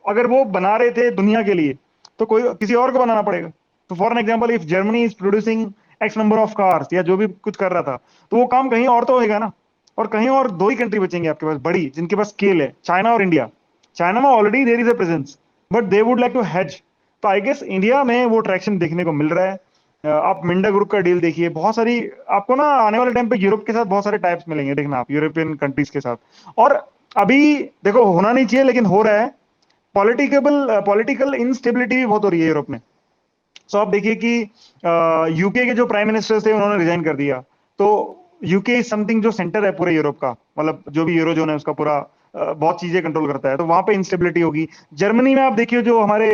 अगर वो बना रहे थे दुनिया के लिए तो कोई किसी और को बनाना पड़ेगा। तो for an example, if Germany is producing x number of cars या जो भी कुछ कर रहा था, तो वो काम कहीं और तो होएगा ना। और कहीं और दो ही कंट्री बचेंगे आपके पास बड़ी, जिनके पास स्केल है, चाइना और इंडिया। चाइना में already there is a presence, but they would like to hedge. तो आई गेस इंडिया में वो ट्रैक्शन देखने को मिल रहा है। आप मिंडा ग्रुप का डील देखिए, बहुत सारी आपको ना आने वाले टाइम पे यूरोप के साथ बहुत सारे टाइप्स मिलेंगे, देखना आप, यूरोपियन कंट्रीज के साथ। और अभी देखो होना नहीं चाहिए लेकिन हो रहा है, पॉलिटिकल इंस्टेबिलिटी भी बहुत हो रही है यूरोप में। सो आप देखिए कि यूके के जो प्राइम मिनिस्टर थे उन्होंने रिजाइन कर दिया। तो यूके इज समथिंग जो सेंटर है पूरे यूरोप का, मतलब जो भी यूरो जोन है उसका पूरा बहुत चीजें कंट्रोल करता है, तो वहां पे इंस्टेबिलिटी होगी। जर्मनी में आप देखिए जो हमारे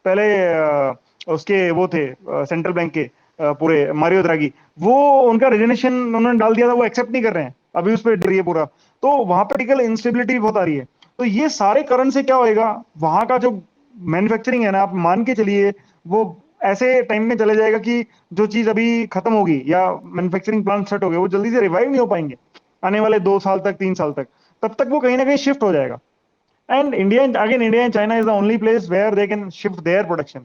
पहले उसके वो थे सेंट्रल बैंक के पूरे मारियो द्रागी, वो उनका रेजिग्नेशन उन्होंने डाल दिया था, वो एक्सेप्ट नहीं कर रहे हैं, अभी उस पर डर रही है पूरा। तो वहां पर पॉलिटिकल इंस्टेबिलिटी बहुत आ रही है। तो ये सारे कारण से क्या होएगा, वहां का जो मैन्युफैक्चरिंग है ना, आप मान के चलिए वो ऐसे टाइम में चले जाएगा कि जो चीज अभी खत्म होगी या मैन्युफैक्चरिंग प्लांट सेट हो गए वो जल्दी से रिवाइव नहीं हो पाएंगे। आने वाले 2 साल तक, 3 साल तक, तब तक वो कहीं ना कहीं शिफ्ट हो जाएगा. And India and China is the only place where they can shift their production.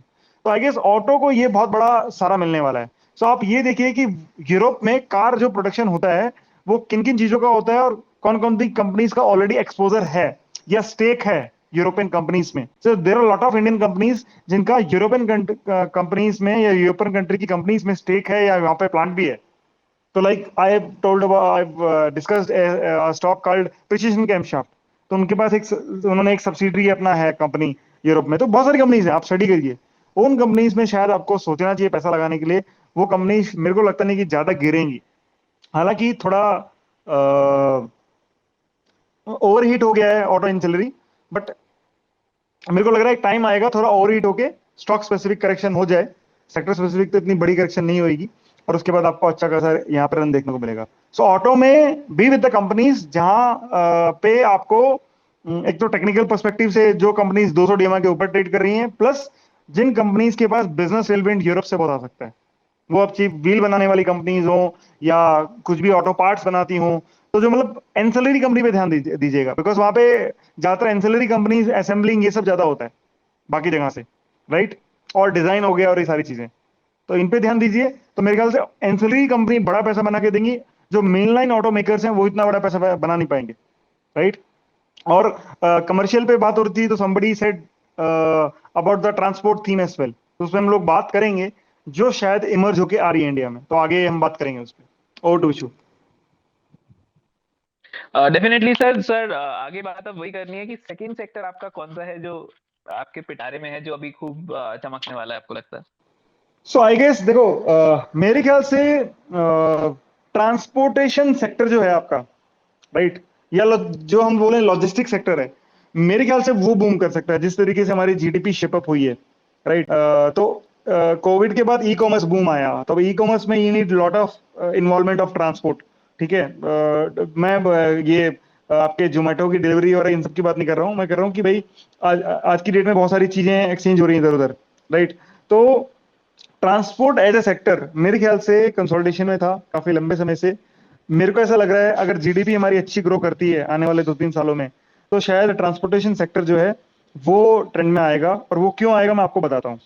तो आई गेस ऑटो को ये बहुत बड़ा सारा मिलने वाला है. सो आप ये देखिए कि यूरोप में कार जो प्रोडक्शन होता है वो किन किन चीजों का होता है, और कौन कौन सी कंपनीज का ऑलरेडी एक्सपोजर है या स्टेक है यूरोपियन कंपनीज में. So there are lot of Indian companies जिनका यूरोपियन कंपनीज में या यूरोपियन कंट्री की कंपनीज में स्टेक है या वहां पे प्लांट भी है. तो like I have told about, I have discussed a stock called Precision Camshaft. तो उनके पास उन्होंने एक सब्सिडरी अपना है कंपनी यूरोप में. तो बहुत सारी कंपनीज हैं, आप स्टडी करिए. उन कंपनीज में शायद आपको सोचना चाहिए पैसा लगाने के लिए. वो कंपनी मेरे को लगता नहीं कि ज्यादा गिरेंगी. हालांकि थोड़ा ओवरहीट हो गया है ऑटो इंसुलरी, बट मेरे को लग रहा है एक टाइम आएगा थोड़ा ओवरहीट होके स्टॉक स्पेसिफिक करेक्शन हो जाए. सेक्टर स्पेसिफिक तो इतनी बड़ी करेक्शन नहीं होगी, और उसके बाद आपको अच्छा खासा यहाँ पर रन देखने को मिलेगा. सो ऑटो में बी विद द कंपनीज जहां पे आपको एक तो टेक्निकल पर्सपेक्टिव से जो कंपनीज 200 DMA के ऊपर ट्रेड कर रही हैं, प्लस जिन कंपनीज के पास बिजनेस टेलविंड यूरोप से बहुत आ सकता है. वो अब चीप व्हील बनाने वाली कंपनीज हो या कुछ भी ऑटो पार्ट्स बनाती हो, तो जो मतलब एंसिलरी कंपनी पे ध्यान दीजिएगा, बिकॉज वहां पे ज्यादातर एंसिलरी कंपनीज असेंबलिंग ये सब ज्यादा होता है बाकी जगह से, राइट. और डिजाइन हो गया और ये सारी चीजें, तो इन पे ध्यान दीजिए. तो मेरे ख्याल से एंसिलरी कंपनी बड़ा पैसा बना के देंगी. जो मेन लाइन ऑटो मेकर्स हैं वो इतना बड़ा पैसा बना नहीं पाएंगे, राइट. और कमर्शियल पे बात हो रही थी, तो somebody said about the transport theme as well. तो उसमें हम लोग बात करेंगे जो शायद इमर्ज होके आ रही है इंडिया में, तो आगे हम बात करेंगे उस पर. Over to you. Definitely sir आगे बात अब वही करनी है कि सेकंड सेक्टर आपका कौन सा है जो आपके पिटारे में है, जो अभी खूब चमकने वाला है आपको लगता है? सो आई गेस देखो, मेरे ख्याल से ट्रांसपोर्टेशन सेक्टर जो है आपका, राइट, या जो हम बोले लॉजिस्टिक सेक्टर है, मेरे ख्याल से वो बूम कर सकता है जिस तरीके से हमारी जीडीपी शेपअप हुई है, राइट. तो कोविड के बाद ई कॉमर्स बूम आया, तो ई कॉमर्स में you need lot of involvement of transport. ठीक है, मैं ये आपके जोमेटो की डिलीवरी और इन सब की बात नहीं कर रहा हूँ. मैं कर रहा हूँ कि भाई आज की डेट में बहुत सारी चीजें एक्सचेंज हो रही हैं इधर उधर, राइट. तो ट्रांसपोर्ट एज ए सेक्टर मेरे ख्याल से कंसोलिडेशन में था काफी लंबे समय से. मेरे को ऐसा लग रहा है अगर जीडीपी हमारी अच्छी ग्रो करती है आने वाले 2-3 सालों में, तो शायद ट्रांसपोर्टेशन सेक्टर जो है वो ट्रेंड में आएगा. और वो क्यों आएगा मैं आपको बताता हूँ.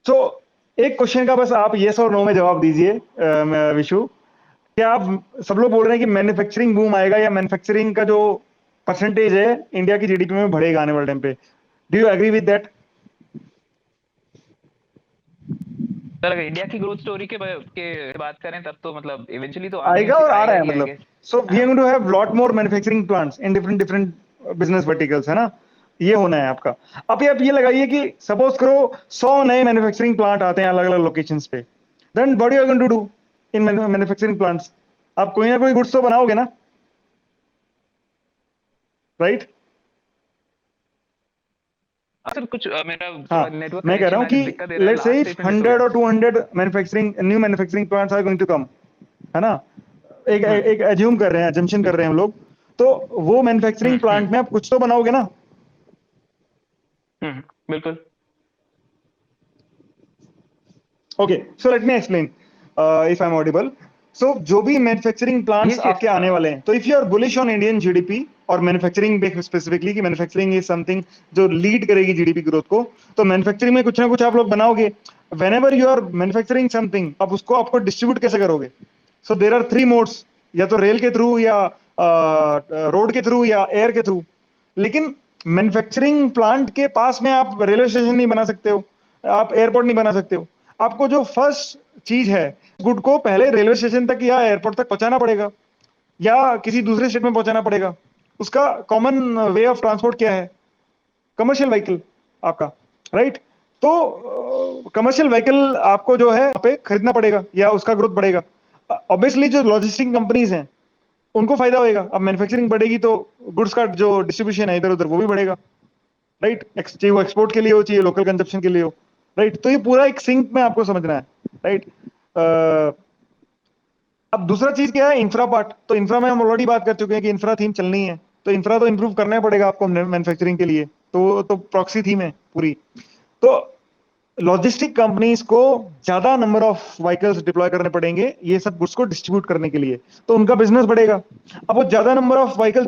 तो एक क्वेश्चन का बस आप यस और नो में जवाब दीजिए विशु. क्या आप, सब लोग बोल रहे हैं कि मैन्युफैक्चरिंग बूम आएगा या मैन्युफैक्चरिंग का जो परसेंटेज है इंडिया की जीडीपी में बढ़ेगा आने वाले टाइम पे. Do you agree with that? Sir अगर इंडिया की ग्रोथ स्टोरी के बात करें तब तो मतलब इवेंचुअली तो आएगा और आ रहा है आएगा ही मतलब. आएगा. So we are going to have lot more manufacturing plants in different different business verticals, है ना. ये होना है आपका. अब ये लगाइए कि सपोज करो 100 नए मैन्युफैक्चरिंग प्लांट आते हैं अलग अलग लोकेशंस पे, then what you are going to do in manufacturing plants? आप कोई ना कोई गुड्स तो बनाओगे ना, राइट. सर कुछ मेरा हाँ, नेटवर्क मैं कह रहा कनेक्शन हूँ आज कि दिक्कत दे रहा है. Let's say last if statement miss हो 100 गया. और 200 manufacturing new manufacturing plants are going to come, है ना. एक एज्यूम कर रहे हैं, अजम्पशन कर रहे हैं हम लोग. तो वो मैन्युफैक्चरिंग प्लांट में आप कुछ तो बनाओगे ना. बिल्कुल. Okay, so let me explain if I am audible. So जो भी मैन्युफैक्चरिंग प्लांट्स Yes, yes. आपके आने वाले हैं, तो if you are bullish on Indian GDP और मैन्युफैक्चरिंग स्पेसिफिकली, कि मैन्युफैक्चरिंग इज समथिंग जो लीड करेगी जीडीपी ग्रोथ को, तो मैन्युफैक्चरिंग में कुछ ना कुछ आप लोग बनाओगे. Whenever you are manufacturing something, अब उसको आपको डिस्ट्रीब्यूट कैसे करोगे? सो देर आर 3 मोड्स, या तो रेल के थ्रू, या रोड के थ्रू, या एयर के थ्रू. लेकिन मैन्युफैक्चरिंग प्लांट के पास में आप रेलवे स्टेशन नहीं बना सकते हो, आप एयरपोर्ट नहीं बना सकते हो. आपको जो फर्स्ट चीज है, गुड को पहले रेलवे स्टेशन तक या एयरपोर्ट तक पहुंचाना पड़ेगा, या किसी दूसरे स्टेट में पहुंचाना पड़ेगा. उसका कॉमन वे ऑफ ट्रांसपोर्ट क्या है? कमर्शियल व्हीकल आपका, राइट. तो कमर्शियल व्हीकल आपको जो है यहाँ पे खरीदना पड़ेगा या उसका ग्रोथ बढ़ेगा. ऑब्वियसली जो लॉजिस्टिक कंपनीज हैं उनको फायदा होगा. अब मैन्युफैक्चरिंग बढ़ेगी तो गुड्स का जो डिस्ट्रीब्यूशन है इधर उधर वो भी बढ़ेगा, राइट. चाहे वो एक्सपोर्ट के लिए हो, चाहिए लोकल कंजप्शन के लिए हो, राइट. तो ये पूरा एक सिंक में आपको समझना है, राइट. अब दूसरा चीज क्या है? Infra part. तो इंफ्रा में हम ऑलरेडी बात कर चुके हैं कि इंफ्रा थीम चलनी है, तो इंफ्रा तो इंप्रूव करना पड़ेगा आपको मैन्युफैक्चरिंग के लिए. तो प्रॉक्सी थीम है पूरी. तो लॉजिस्टिक कंपनीज को ज्यादा नंबर ऑफ व्हीकल्स डिप्लॉय करने पड़ेंगे ये सब गुड्स को डिस्ट्रीब्यूट करने के लिए, तो उनका बिजनेस बढ़ेगा। अब वो ज्यादा नंबर ऑफ व्हीकल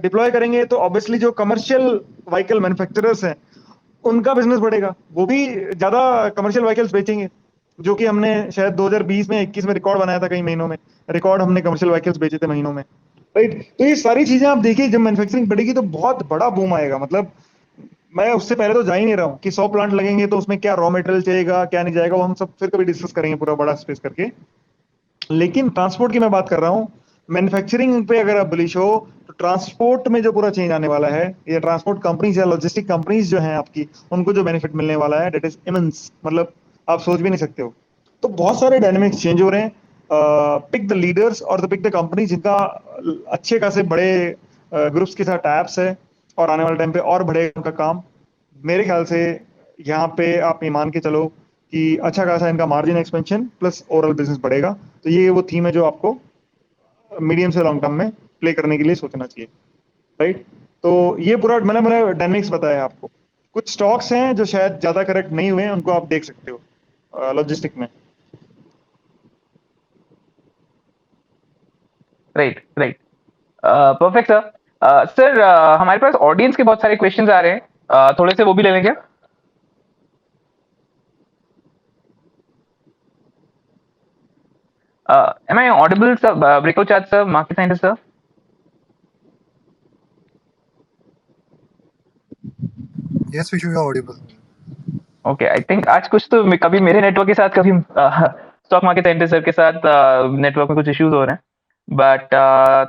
डिप्लॉय करेंगे तो ऑब्वियसली जो कमर्शियल व्हीकल मैन्युफैक्चरर्स हैं उनका बिजनेस बढ़ेगा, वो भी ज्यादा कमर्शियल व्हीकल्स बेचेंगे, जो कि हमने शायद 2020 में 21 में रिकॉर्ड बनाया था, कई महीनों में रिकॉर्ड हमने कमर्शियल व्हीकल्स बेचे थे महीनों में, राइट। तो ये सारी चीजें आप देखिए, जब मैन्युफैक्चरिंग बढ़ेगी तो बहुत बड़ा बूम आएगा। मतलब मैं उससे पहले तो जा ही नहीं रहा हूँ कि 100 प्लांट लगेंगे तो उसमें क्या रॉ मटेरियल चाहिएगा क्या नहीं जाएगा, वो हम सब फिर कभी डिस्कस करेंगे पूरा बड़ा स्पेस करके। लेकिन ट्रांसपोर्ट की मैं बात कर रहा हूँ, मैन्युफैक्चरिंग पे अगर आप बुलिश हो तो ट्रांसपोर्ट में जो पूरा चेंज आने वाला है, ये ट्रांसपोर्ट कंपनीज या लॉजिस्टिक कंपनीज जो हैं आपकी, उनको जो बेनिफिट मिलने वाला है दैट इज इमेंस, मतलब आप सोच भी नहीं सकते हो। तो बहुत सारे डायनेमिक्स चेंज हो रहे हैं। पिक द लीडर्स और द पिक द कंपनी जिनका अच्छे खासे बड़े ग्रुप्स के साथ टैप्स है और आने वाले टाइम पे और बढ़ेगा उनका काम। मेरे ख्याल से यहाँ पे आप ये मान के चलो कि अच्छा खासा इनका margin expansion plus overall business बढ़ेगा। तो ये वो थीम है जो आपको मीडियम से लॉन्ग टर्म में प्ले करने के लिए सोचना चाहिए, राइट। तो ये पूरा मैंने डायनेमिक्स बताया आपको। कुछ स्टॉक्स हैं जो शायद ज्यादा करेक्ट नहीं हुए हैं, उनको आप देख सकते हो लॉजिस्टिक में। Right right, perfect sir. Sir हमारे पास ऑडियंस के बहुत सारे क्वेश्चंस आ रहे हैं, थोड़े से वो भी ले लेंगे। Am I audible, sir? Rico Chat, sir, market scientist, sir. Yes, Vishu, you are audible. Okay, I think आज कुछ तो कभी मेरे नेटवर्क के साथ, कभी स्टॉक मार्केट साइंटिस्ट सर के साथ नेटवर्क में कुछ इश्यूज हो रहे हैं, बट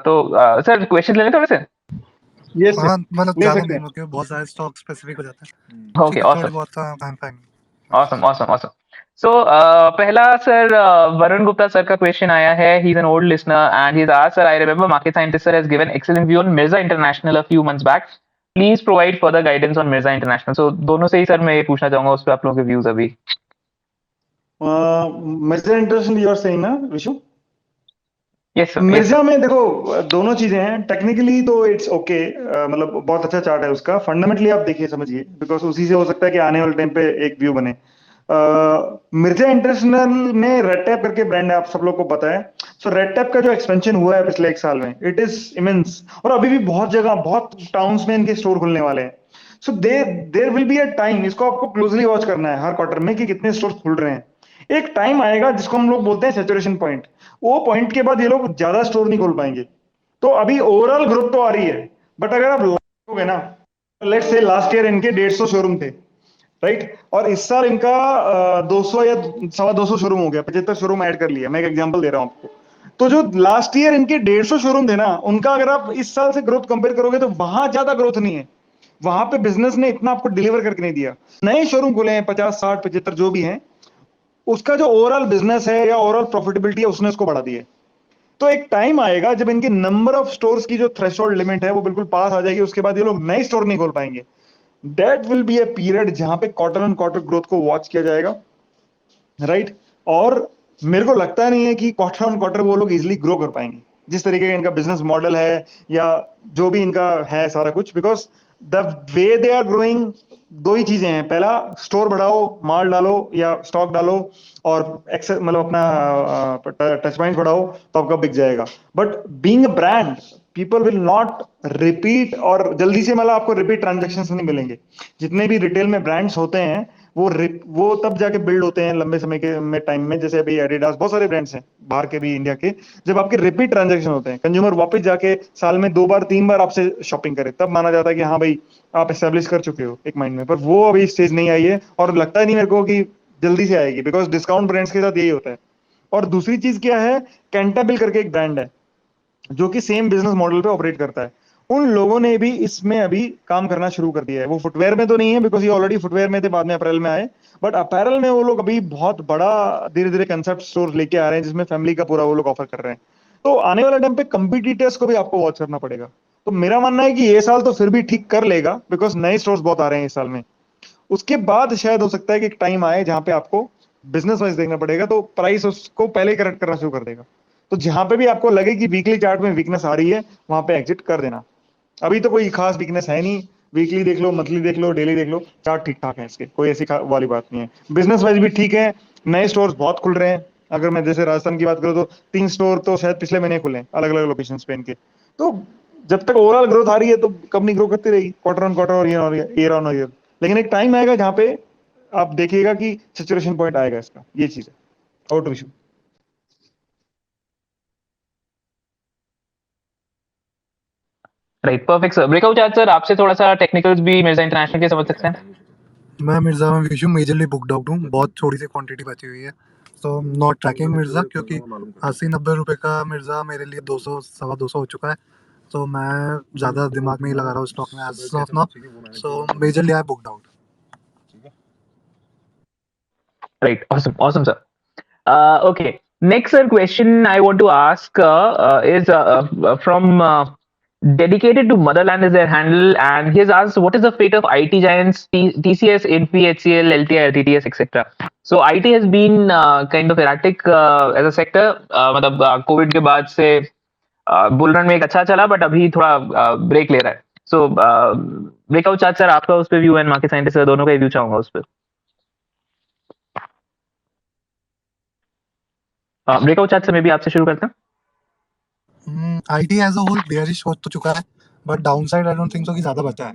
तो सर क्वेश्चन ले लें थोड़े से। यस हाँ, मतलब ले ज्यादा सकते नहीं, हैं। क्योंकि बहुत सारे स्टॉक स्पेसिफिक हो जाता है। ओके, ठीक है, थोड़े ऑसम बहुत fine fine. Awesome awesome awesome. So पहला सर वरुण गुप्ता सर का क्वेश्चन आया है। He is an old listener and he is asked, sir I remember market scientist sir has given excellent view on Mirza International a few months back, please provide further guidance on Mirza International. So दोनों से ही सर मैं ये पूछना चाहूंगा उस पर आप लोगों के व्यूज अभी। Mirza International you are saying ना Vishu? Yes sir, yes Mirza sir. में देखो दोनों चीजें हैं। टेक्निकली तो इट्स ओके, मतलब बहुत अच्छा चार्ट है उसका। फंडामेंटली आप देखिए समझिए, बिकॉज उसी से हो सकता है कि आने वाले टाइम पे एक व्यू बने। मिर्जा इंटरनेशनल में रेड टैप करके ब्रांड है, आप सब लोग को पता है। सो रेड टैप का जो एक्सपेंशन हुआ है पिछले 1 साल में, इट इज इमेंस। और अभी भी बहुत जगह बहुत टाउन्स में इनके स्टोर खुलने वाले हैं। So there will be a time, इसको आपको क्लोजली वॉच करना है हर क्वार्टर में कि कितने स्टोर खुल रहे हैं। एक टाइम आएगा जिसको हम लोग बोलते हैं सैचुरेशन पॉइंट, वो पॉइंट के बाद ये लोग ज्यादा स्टोर नहीं खोल पाएंगे। तो अभी ओवरऑल ग्रोथ तो आ रही है, बट अगर आप देखोगे ना, लेट्स से लास्ट ईयर इनके 150 शोरूम थे, राइट। और इस साल इनका 200 या 225 शोरूम हो गया, 75 शोरूम ऐड कर लिया। मैं एक एग्जांपल दे रहा हूं आपको। तो जो लास्ट ईयर इनके 150 शोरूम थे ना, उनका अगर आप इस साल से ग्रोथ कंपेयर करोगे तो वहां ज्यादा ग्रोथ नहीं है। वहां पे बिजनेस ने इतना आपको डिलीवर करके नहीं दिया। नए शोरूम खुले हैं 50 60 75 जो भी हैं, उसका जो ओवरऑल बिजनेस है या ओवरऑल प्रॉफिटेबिलिटी है उसने उसको बढ़ा दी है। तो एक टाइम आएगा जब इनके नंबर ऑफ स्टोर्स की जो थ्रेशोल्ड लिमिट है वो बिल्कुल पास आ जाएगी, उसके बाद ये लोग नए स्टोर नहीं खोल पाएंगे। That will be a period जहां पे क्वार्टर ऑन क्वार्टर ग्रोथ को वॉच किया जाएगा, राइट। और मेरे को लगता नहीं है कि क्वार्टर ऑन क्वार्टर वो लोग इजिली ग्रो कर पाएंगे जिस तरीके का इनका बिजनेस मॉडल है या जो भी इनका है सारा कुछ। Because the way they are growing, दो ही चीजें हैं। पहला, स्टोर बढ़ाओ, माल डालो या स्टॉक डालो और एक्सेस मतलब अपना टच पॉइंट बढ़ाओ तो आपका बिक जाएगा। But being a brand, people will not repeat, और जल्दी से मतलब आपको रिपीट ट्रांजेक्शन नहीं मिलेंगे। जितने भी रिटेल में ब्रांड्स होते हैं वो तब जाके बिल्ड होते हैं लंबे समय के में टाइम में। जैसे अभी एडिडास, बहुत सारे ब्रांड्स हैं बाहर के भी इंडिया के, जब आपके रिपीट ट्रांजेक्शन होते हैं, कंज्यूमर वापस जाके साल में 2 बार 3 बार आपसे शॉपिंग करे, तब माना जाता है कि हाँ भाई आप एस्टेब्लिश कर चुके हो एक माइंड में। पर वो अभी स्टेज नहीं आई है और लगता ही नहीं मेरे को कि जल्दी से आएगी, बिकॉज डिस्काउंट ब्रांड्स के साथ यही होता है। और दूसरी चीज क्या है, कैंटाबिल करके एक ब्रांड है जो कि सेम बिजनेस मॉडल पे ऑपरेट करता है। उन लोगों ने भी इसमें अभी काम करना शुरू कर दिया है। वो फुटवेयर में तो नहीं है बिकॉज ये ऑलरेडी फुटवेयर में थे, बाद में अपैरल में आए, बट अपैरल में वो लोग अभी बहुत बड़ा धीरे धीरे कंसेप्ट स्टोर लेके आ रहे हैं जिसमें फैमिली का पूरा वो लोग ऑफर कर रहे हैं। तो आने वाले टाइम पे कंपटीटर्स को भी आपको वॉच करना पड़ेगा। तो मेरा मानना है कि ये साल तो फिर भी ठीक कर लेगा बिकॉज नए स्टोर्स बहुत आ रहे हैं इस साल में। उसके बाद शायद हो सकता है कि एक टाइम आए जहां पे आपको बिजनेस वाइज देखना पड़ेगा, तो प्राइस उसको पहले ही करेक्ट करना शुरू कर देगा। तो जहां पे भी आपको लगे कि वीकली चार्ट में वीकनेस आ रही है, वहां पे एग्जिट कर देना। अभी तो कोई खास वीकनेस है नहीं, वीकली देख लो, मंथली देख लो, डेली देख लो, चार्ट ठीक ठाक है इसके, कोई ऐसी वाली बात नहीं है। बिजनेस वाइज भी ठीक है, नए स्टोर्स बहुत खुल रहे हैं। अगर मैं जैसे राजस्थान की बात करूँ तो 3 स्टोर तो शायद पिछले महीने खुले हैं अलग अलग लोकेशन पे इनके। तो जब तक ओवरऑल ग्रोथ आ रही है तो कंपनी ग्रो करती रहेगी क्वार्टर ऑन क्वार्टर और ईयर ऑन ईयर। लेकिन एक टाइम आएगा जहाँ पे आप देखिएगा कि सैचुरेशन पॉइंट आएगा इसका, ये चीज है। Out Vishu. Right, perfect sir. Breakout chart sir, आपसे थोड़ा सा टेक्निकल्स भी मिर्जा इंटरनेशनल के समझ सकते हैं। मैं मिर्जा में विशु मेजरली बुकड आउट हूँ, बहुत थोड़ी सी क्वांटिटी बची हुई है, तो नॉट ट्रैकिंग मिर्जा, क्योंकि 80-90 रुपए का मिर्जा मेरे लिए 200 सवा 200 हो चुका है, तो मैं ज़्यादा दिमाग नहीं लगा रहा हूँ स्टॉक में as of now, so majorly I booked out. Right. Awesome. Awesome, sir. Okay. Next, sir, question I want to ask is from Dedicated to Motherland is their handle, and he has asked, what is the fate of IT giants TCS, Infy, HCL, LTI, LTTS, etc. So IT has been kind of erratic as a sector. मतलब कोविड के बाद से बुल रन में एक अच्छा चला, बट अभी थोड़ा ब्रेक ले रहा है। सो ब्रेकआउट चार्ट सर, आपका उस पर view and market scientist sir दोनों का व्यू चाहूंगा उस पर। ब्रेकआउट चार्ट से मैं भी आपसे शुरू करता हूँ। IT as a whole bearish हो तो चुका है, but downside I don't think so कि ज़्यादा बचा है।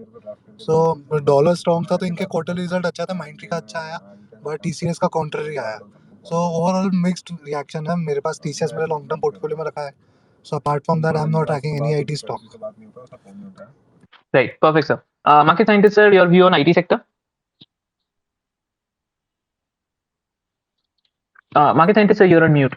सो डॉलर स्ट्रॉन्ग था तो इनके क्वार्टरली रिजल्ट अच्छा था, माइंट्री का अच्छा आया, बट टीसीएस का कॉन्ट्ररी आया। सो ओवरऑल मिक्स्ड रिएक्शन है। मेरे पास टीसीएस मेरे लॉन्ग टर्म पोर्टफोलियो में रखा है, so apart from that I am not tracking any IT stock. Right, perfect, sir. Market scientist, sir, your view on IT sector? Market scientist, sir, you're on mute.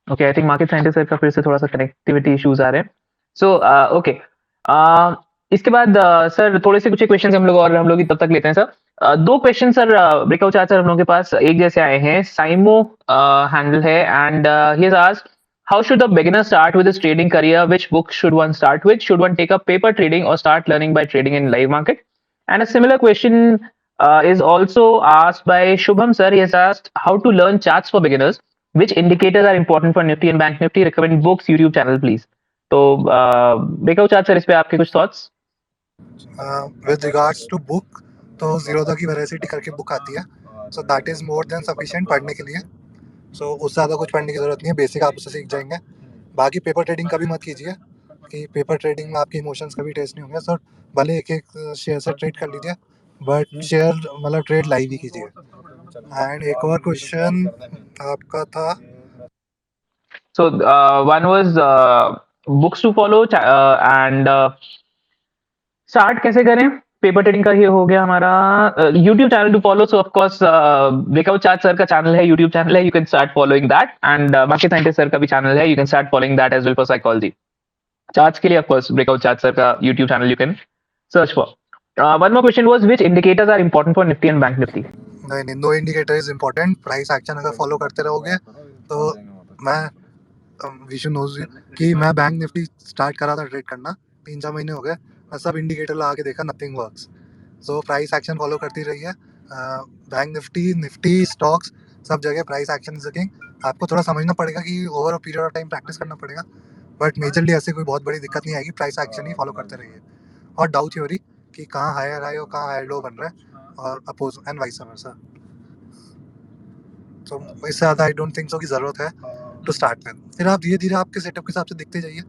Okay, I think market scientist sir का फिर से थोड़ा सा connectivity issues आ रहे हैं. So, okay. इसके बाद सर थोड़े से कुछ क्वेश्चंस हम लोग तब तक लेते हैं सर. दो question sir breakout chart sir हम लोगों के पास एक जैसे आए हैं. साइमो हैंडल है and he has asked how should a beginner start with his trading career? Which book should one start with? Should one take up paper trading or start learning by trading in live market? And a similar question is also asked by Shubham sir. He has asked how to learn charts for beginners. Which indicators are important for Nifty and Bank Nifty? Recommend books, YouTube channel, please. तो ब्रेकआउट चार्ट सर इस पे आपके कुछ thoughts? With regards to book, तो जीरोधा की वेरासिटी करके बुक आती है, so that is more than sufficient पढ़ने के लिए। सो उससे ज़्यादा कुछ पढ़ने की ज़रूरत नहीं है, बेसिक आप उससे सीख जाएंगे। बाकी पेपर ट्रेडिंग कभी मत कीजिए, कि पेपर ट्रेडिंग में आपके इमोशंस कभी टेस्ट नहीं होंगे। सो भले एक एक शेयर से ट्रेड कर लीजिए, बट शेयर मतलब ट्रेड लाइव ही कीजिए। एंड एक और क्वेश्चन आपका था? So one was books to follow and start कैसे करें पेपर ट्रेडिंग का, ये हो गया हमारा. YouTube channel to follow, so of course breakout chart sir का चैनल है, यूट्यूब चैनल है, you can start following that. And market scientist sir का भी चैनल है, you can start following that as well for psychology. Charts के लिए of course breakout chart sir का YouTube channel you can search for. One more question was which indicators are important for Nifty and bank Nifty? नहीं, no indicator is important. Price action अगर फॉलो करते रहोगे तो मैं विशु नोज कि मैं बैंक निफ्टी स्टार्ट करा था ट्रेड करना 3-4 महीने हो गए, मैं सब इंडिकेटर लगा के देखा, nothing works. So price action follow करती रही है। बैंक निफ्टी स्टॉक्स सब जगह प्राइस एक्शन इज किंग। आपको थोड़ा समझना पड़ेगा कि over a period of time practice करना पड़ेगा, बट मेजरली ऐसे कोई बहुत बड़ी दिक्कत नहीं आएगी, प्राइस एक्शन ही फॉलो करते रहिए। और डाउ थ्योरी कि कहाँ हायर हाई और कहाँ हायर लो बन रहा है, और अपोज एंड वाइस वर्सा। तो इससे ज़्यादा आई डोंट थिंक सो की ज़रूरत है टू स्टार्ट में। फिर आप धीरे धीरे आपके सेटअप के हिसाब से दिखते जाइए।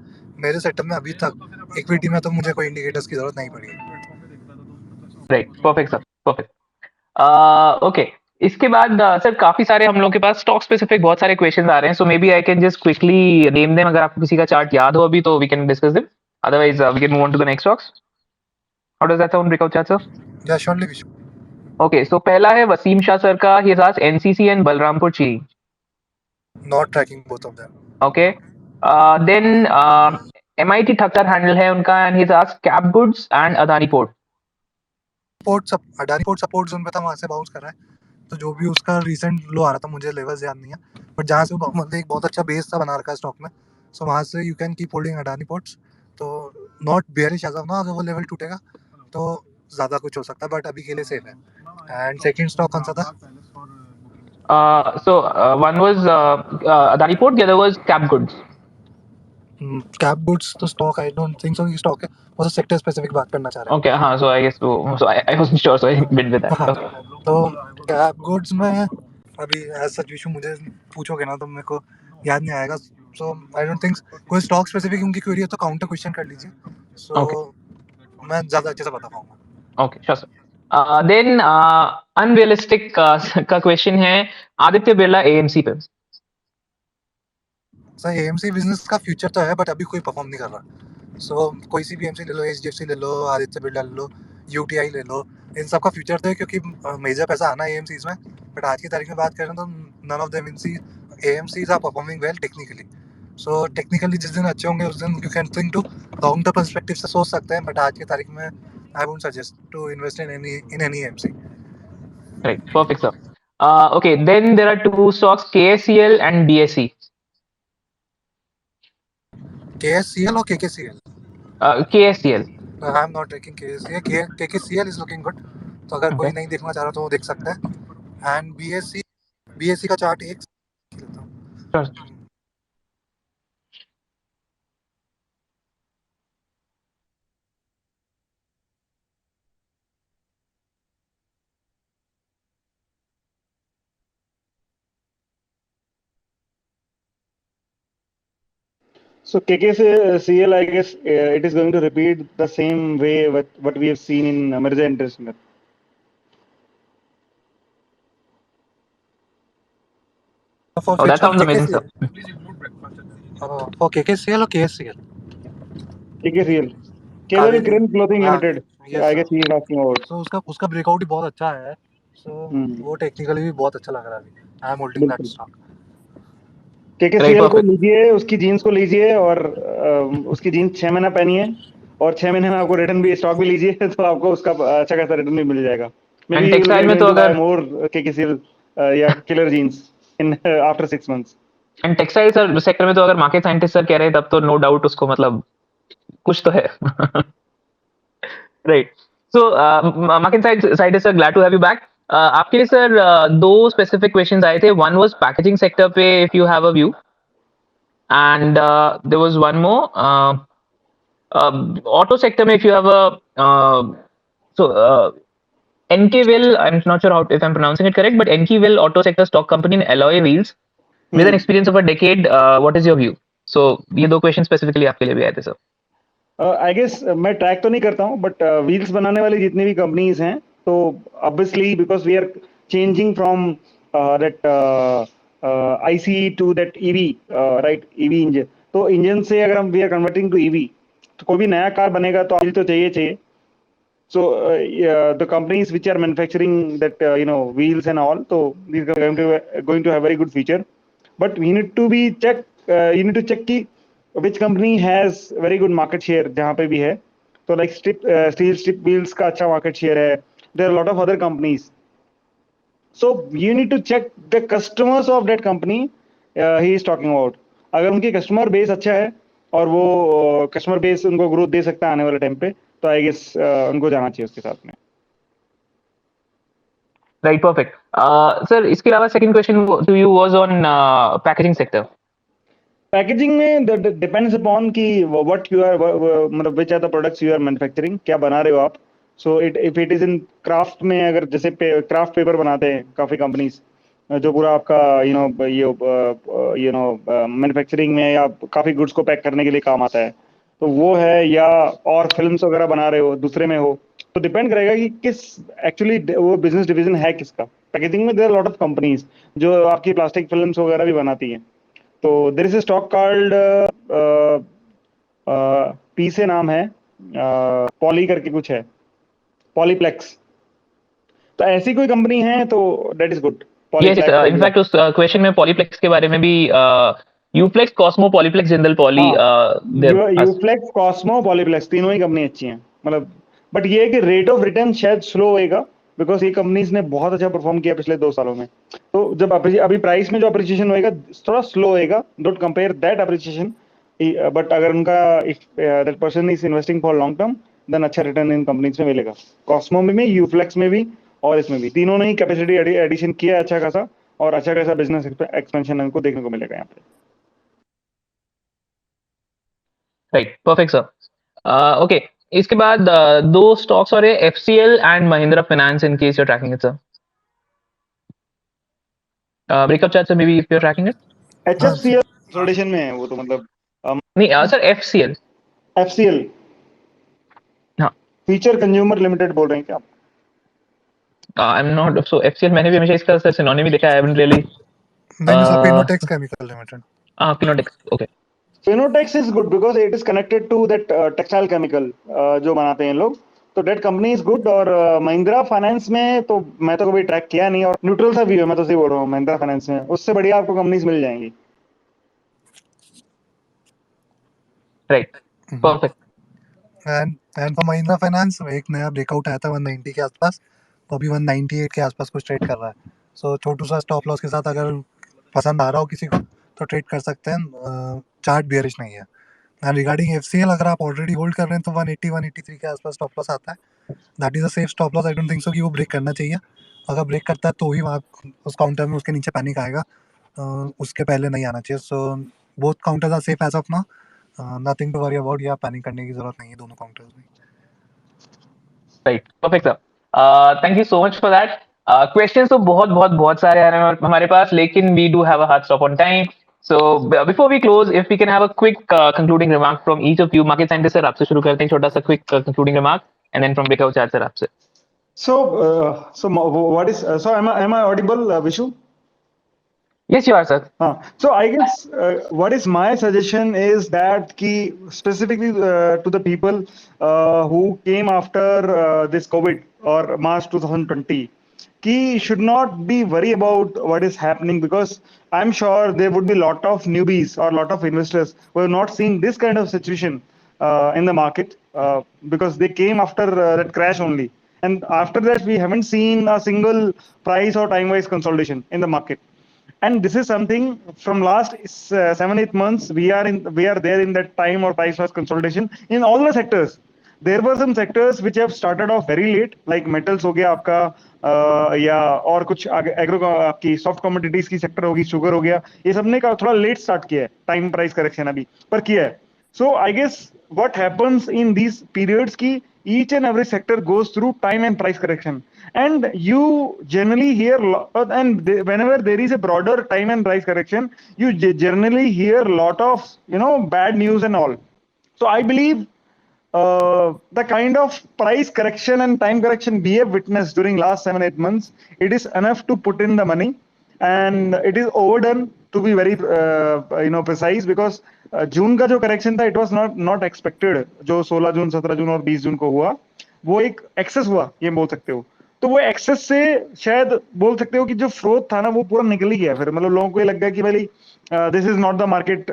मेरे सेटअप में अभी तक इक्विटी में तो मुझे कोई इंडिकेटर्स की ज़रूरत नहीं पड़ी। Right, perfect sir, perfect. Okay, इसके बाद सर काफी सारे हम लोग के पास स्टॉक स्पेसिफिक बहुत सारे क्वेश्चंस आ रहे हैं, so may be I can just quickly name them. अगर आपको किसी का चार्ट याद हो अभी तो we can discuss them, otherwise we can move on to the next stocks. How does that sound breakout chart sir? या श्योरली विशु। ओके, सो पहला है वसीम शाह सर का, he has asked NCC and Balrampur Chini. Not tracking both of them. Okay, then Amit Thakkar handle है उनका and he has asked cap goods and Adani port. Adani port support zone पे था, वहाँ से बाउंस कर रहा है, तो जो भी उसका रिसेंट लो आ रहा था, मुझे लेवल्स याद नहीं है, बट जहाँ से मतलब एक बहुत अच्छा बेस था बना रखा है स्टॉक में, सो वहाँ से you can keep holding Adani ports. तो not bearish as of now, अगर वो लेवल टूटेगा तो ज़्यादा कुछ हो सकता है, बट अभी के लिए सेफ है। एंड सेकंड स्टॉक कौन सा था? One was Adani Port, the other was Cap Goods. Cap goods तो stock I don't think so कि स्टॉक है, वो तो सेक्टर स्पेसिफिक बात करना चाह रहे Okay, so I guess I wasn't sure, so I went with that. हाँ, Okay. तो कैप गुड्स में अभी एज सच विशु मुझे पूछोगे ना तो मेरे को याद नहीं आएगा, सो आई डोंट थिंक कोई स्टॉक स्पेसिफिक उनकी क्वेरी है तो काउंटर क्वेश्चन कर लीजिए, सो Okay. मैं ज़्यादा अच्छे से बता पाऊंगा. Okay, sure, sir. Then unrealistic का क्वेश्चन है आदित्य बिरला AMC पे. सर एएमसी बिजनेस का फ्यूचर तो है बट अभी कोई परफॉर्म नहीं कर रहा, सो कोई सी भी एमसी ले लो, एचडीएफसी ले लो, आदित्य बिरला ले लो, यूटीआई ले लो, इन सब का फ्यूचर तो है क्योंकि मेजर पैसा आना है एएमसीज में, बट आज की तारीख में बात करें तो none of them AMCs are performing well technically. So technically जिस दिन अच्छे होंगे उस दिन you can think to long term perspective से सोच सकते हैं, बट आज की तारीख में I won't suggest to invest in any MC. Right, perfect, sir. Okay, then there are two stocks, KSCL and BSE. KSCL और KKCL. KSCL. I am not tracking KSCL. KKCL is looking good, तो अगर कोई Okay. नहीं देखना चाह रहा तो वो देख सकता है. एंड बीएससी का चार्ट एक लेता हूँ. Sure. So KKCL, I guess it is going to repeat the same way what we have seen in Mirza International. Oh, that sounds amazing, sir. For KKCL or KSCL? KKCL. Kevin Crane Clothing हाँ, Limited. yes, I guess he is asking about. so उसका ब्रेकआउट ही बहुत अच्छा है, so वो टेक्निकली भी बहुत अच्छा लग रहा है अभी. आई एम होल्डिंग दैट बिल्कुल. स्टॉक. KKCL को perfect. लीजिए, उसकी जीन्स को लीजिए और उसकी जीन्स 6 महीना पहनिए और 6 महीने में आपको रिटर्न भी स्टॉक भी लीजिए तो आपको उसका अच्छा खासा रिटर्न भी मिल जाएगा. And Maybe you will textile में get तो to buy अगर more KKCL या killer jeans in after 6 months. And textile sir sector में तो अगर मार्केट साइंटिस्ट सर कह रहे हैं तब तो नो डाउट उसको मतलब कुछ तो है. Right. So market scientist sir glad to have you back. आपके लिए सर दो स्पेसिफिक क्वेश्चंस आए थे. वन वाज पैकेजिंग सेक्टर पे if you have a view and there was one more auto sector में if you have a so Enkiwill, I'm not sure how if I'm pronouncing it correct, but Enkiwill Auto Sector Stock Company in alloy wheels with an experience of a decade. What is your view? So ये दो क्वेश्चन स्पेसिफिकली आपके लिए भी आए थे सर. आई गेस मैं ट्रैक तो नहीं करता हूँ बट व्हील्स बनाने वाली जितनी भी कंपनीज हैं तो obviously because we are changing from that IC to that EV right EV engine. तो इंजन से अगर हम we are converting to EV तो कोई भी नया कार बनेगा तो ऑयल तो चाहिए. So the companies which are manufacturing that wheels and all, so these are going to have very good future. But we need to be check. You need to check ki which company has very good market share जहाँ पे भी है. So like steel strip wheels का अच्छा market share है. There are a lot of other companies. So you need to check the customers of that company he is talking about. अगर उनकी कस्टमर बेस अच्छा है और वो कस्टमर बेस उनको ग्रोथ दे सकता है आने वाले टाइम पे तो आई गेस उनको जाना चाहिए उसके साथ में. Right, perfect. सर इसके अलावा second question to you was on packaging sector. Packaging में डिपेंड्स अपॉन कि व्हाट यू आर मतलब which are the products you are manufacturing, क्या बना रहे हो आप. So if it is in craft में, अगर जैसे क्राफ्ट पेपर बनाते हैं काफी कंपनीज जो पूरा आपका मैन्युफैक्चरिंग में या काफी गुड्स को पैक करने के लिए काम आता है तो वो है, या और फिल्म्स वगैरह बना रहे हो दूसरे में हो तो डिपेंड करेगा कि किस एक्चुअली वो बिजनेस डिवीजन है किसका. पैकेजिंग में there are lot of companies जो आपकी प्लास्टिक फिल्म्स वगैरह भी बनाती हैं. तो there is a stock called P से नाम है, पॉली करके कुछ है, पॉलीप्लेक्स. तो ऐसी कोई कंपनी है तो that is good. Yes, in fact उस क्वेश्चन में पॉलीप्लेक्स के बारे में भी Uflex, Cosmo, Polyplex, Jindal poly, Uflex, Cosmo, Polyplex तीनों ही कंपनी अच्छी हैं मतलब. बट ये है कि रेट ऑफ रिटर्न शायद स्लो होएगा बिकॉज ये कंपनीज ने बहुत अच्छा परफॉर्म किया पिछले 2 सालों में. तो जब अभी प्राइस में जो अप्रिसिएशन होएगा थोड़ा स्लो होएगा. Don't compare that appreciation. But अगर उनका if that person is investing for long term then अच्छा रिटर्न इन कंपनीज में मिलेगा. कॉस्मो में भी, यूफ्लेक्स में भी और इसमें भी तीनों ने ही कैपेसिटी एडिशन किया अच्छा खासा और अच्छा खासा बिजनेस एक्सपेंशन हमको देखने को मिलेगा यहाँ पे। Right, perfect sir. ओके, इसके बाद दो स्टॉक्स और FCL and Mahindra finance in case you are tracking it sir. Breakup chart sir, may be if you are tracking it. हाँ HFCL कंसोलिडेशन में है वो तो, मतलब नहीं सर, एफसीएल। FCL हाँ, फ्यूचर कंज्यूमर लिमिटेड बोल रहे हैं क्या आप? I am not, so FCL मैंने भी हमेशा इसका सर सिनोनिम देखा है, आई हैवंट रियली। नहीं सर, फिनोटेक्स केमिकल लिमिटेड। हाँ, Fineotex, okay. Phenotex is good because it is connected to that textile chemical जो बनाते हैं लोग, तो that company is good। और महिंद्रा फाइनेंस में तो मैं तो कभी ट्रैक किया नहीं और न्यूट्रल सा व्यू है, मैं तो सही बोल रहा हूँ। महिंद्रा फाइनेंस में उससे बढ़िया आपको कंपनीज मिल जाएंगी। Right, perfect. And for Mahindra finance एक नया ब्रेकआउट आया था 190 के आसपास, तो अभी 198 के आसपास कुछ ट्रेड कर रहा है। सो छोटू सा स्टॉप लॉस के साथ अगर पसंद आ रहा हो किसी को तो ट्रेड कर सकते हैं। चार्ट बियरिश नहीं है। एंड रिगार्डिंग एफसीएल, अगर आप ऑलरेडी होल्ड कर रहे हैं तो 180 183 के आसपास स्टॉप लॉस आता है। That is a safe stop loss. I don't think so कि वो ब्रेक करना चाहिए। अगर ब्रेक करता है तो ही वहाँ उस काउंटर में उसके नीचे पैनिक आएगा। उसके पहले नहीं आना चाहिए। So both counters are safe as of now. Nothing to worry about, या पैनिक करने की जरूरत नहीं है दोनों काउंटर्स में। Right, perfect sir. Thank you so much for that. Questions तो बहुत बहुत बहुत सारे आ रहे हैं हमारे पास, लेकिन we do have a hard stop on time. So before we close, if we can have a quick concluding remark from each of you. Market scientist sir, आपसे शुरू करते हैं, छोटा सा quick concluding remark, and then from breakout chart sir आपसे। What is am I audible, Vishu? Yes, you are, sir. So I guess what is my suggestion is that key specifically to the people who came after this COVID or March 2020, key should not be worried about what is happening, because I'm sure there would be lot of newbies or lot of investors who have not seen this kind of situation in the market because they came after that crash only, and after that we haven't seen a single price or time-wise consolidation in the market. And this is something from last 7-8 months we are there in that time or price wise consolidation in all the sectors. There were some sectors which have started off very late, like metals हो गया आपका, या और कुछ एग्रो आपकी सॉफ्ट कमोडिटीज की सेक्टर होगी, शुगर हो गया, ये सबने का थोड़ा लेट स्टार्ट किया है टाइम प्राइस करेक्शन अभी पर किया है। So I guess what happens in these periods ki each and every sector goes through time and price correction, and you generally hear whenever there is a broader time and price correction, you generally hear a lot of bad news and all. So I believe the kind of price correction and time correction we have witnessed during last 7-8 months, it is enough to put in the money, and it is overdone to be very precise, because जून का जो करेक्शन था, इट वाज नॉट एक्सपेक्टेड। जो 16 जून 17 जून और 20 जून को हुआ, वो एक एक्सेस हुआ, ये बोल सकते हो। तो वो एक्सेस से शायद बोल सकते हो कि जो फ्रोथ था ना, वो पूरा निकल ही गया। फिर मतलब लोगों को ये लग गया कि भाई this is not the market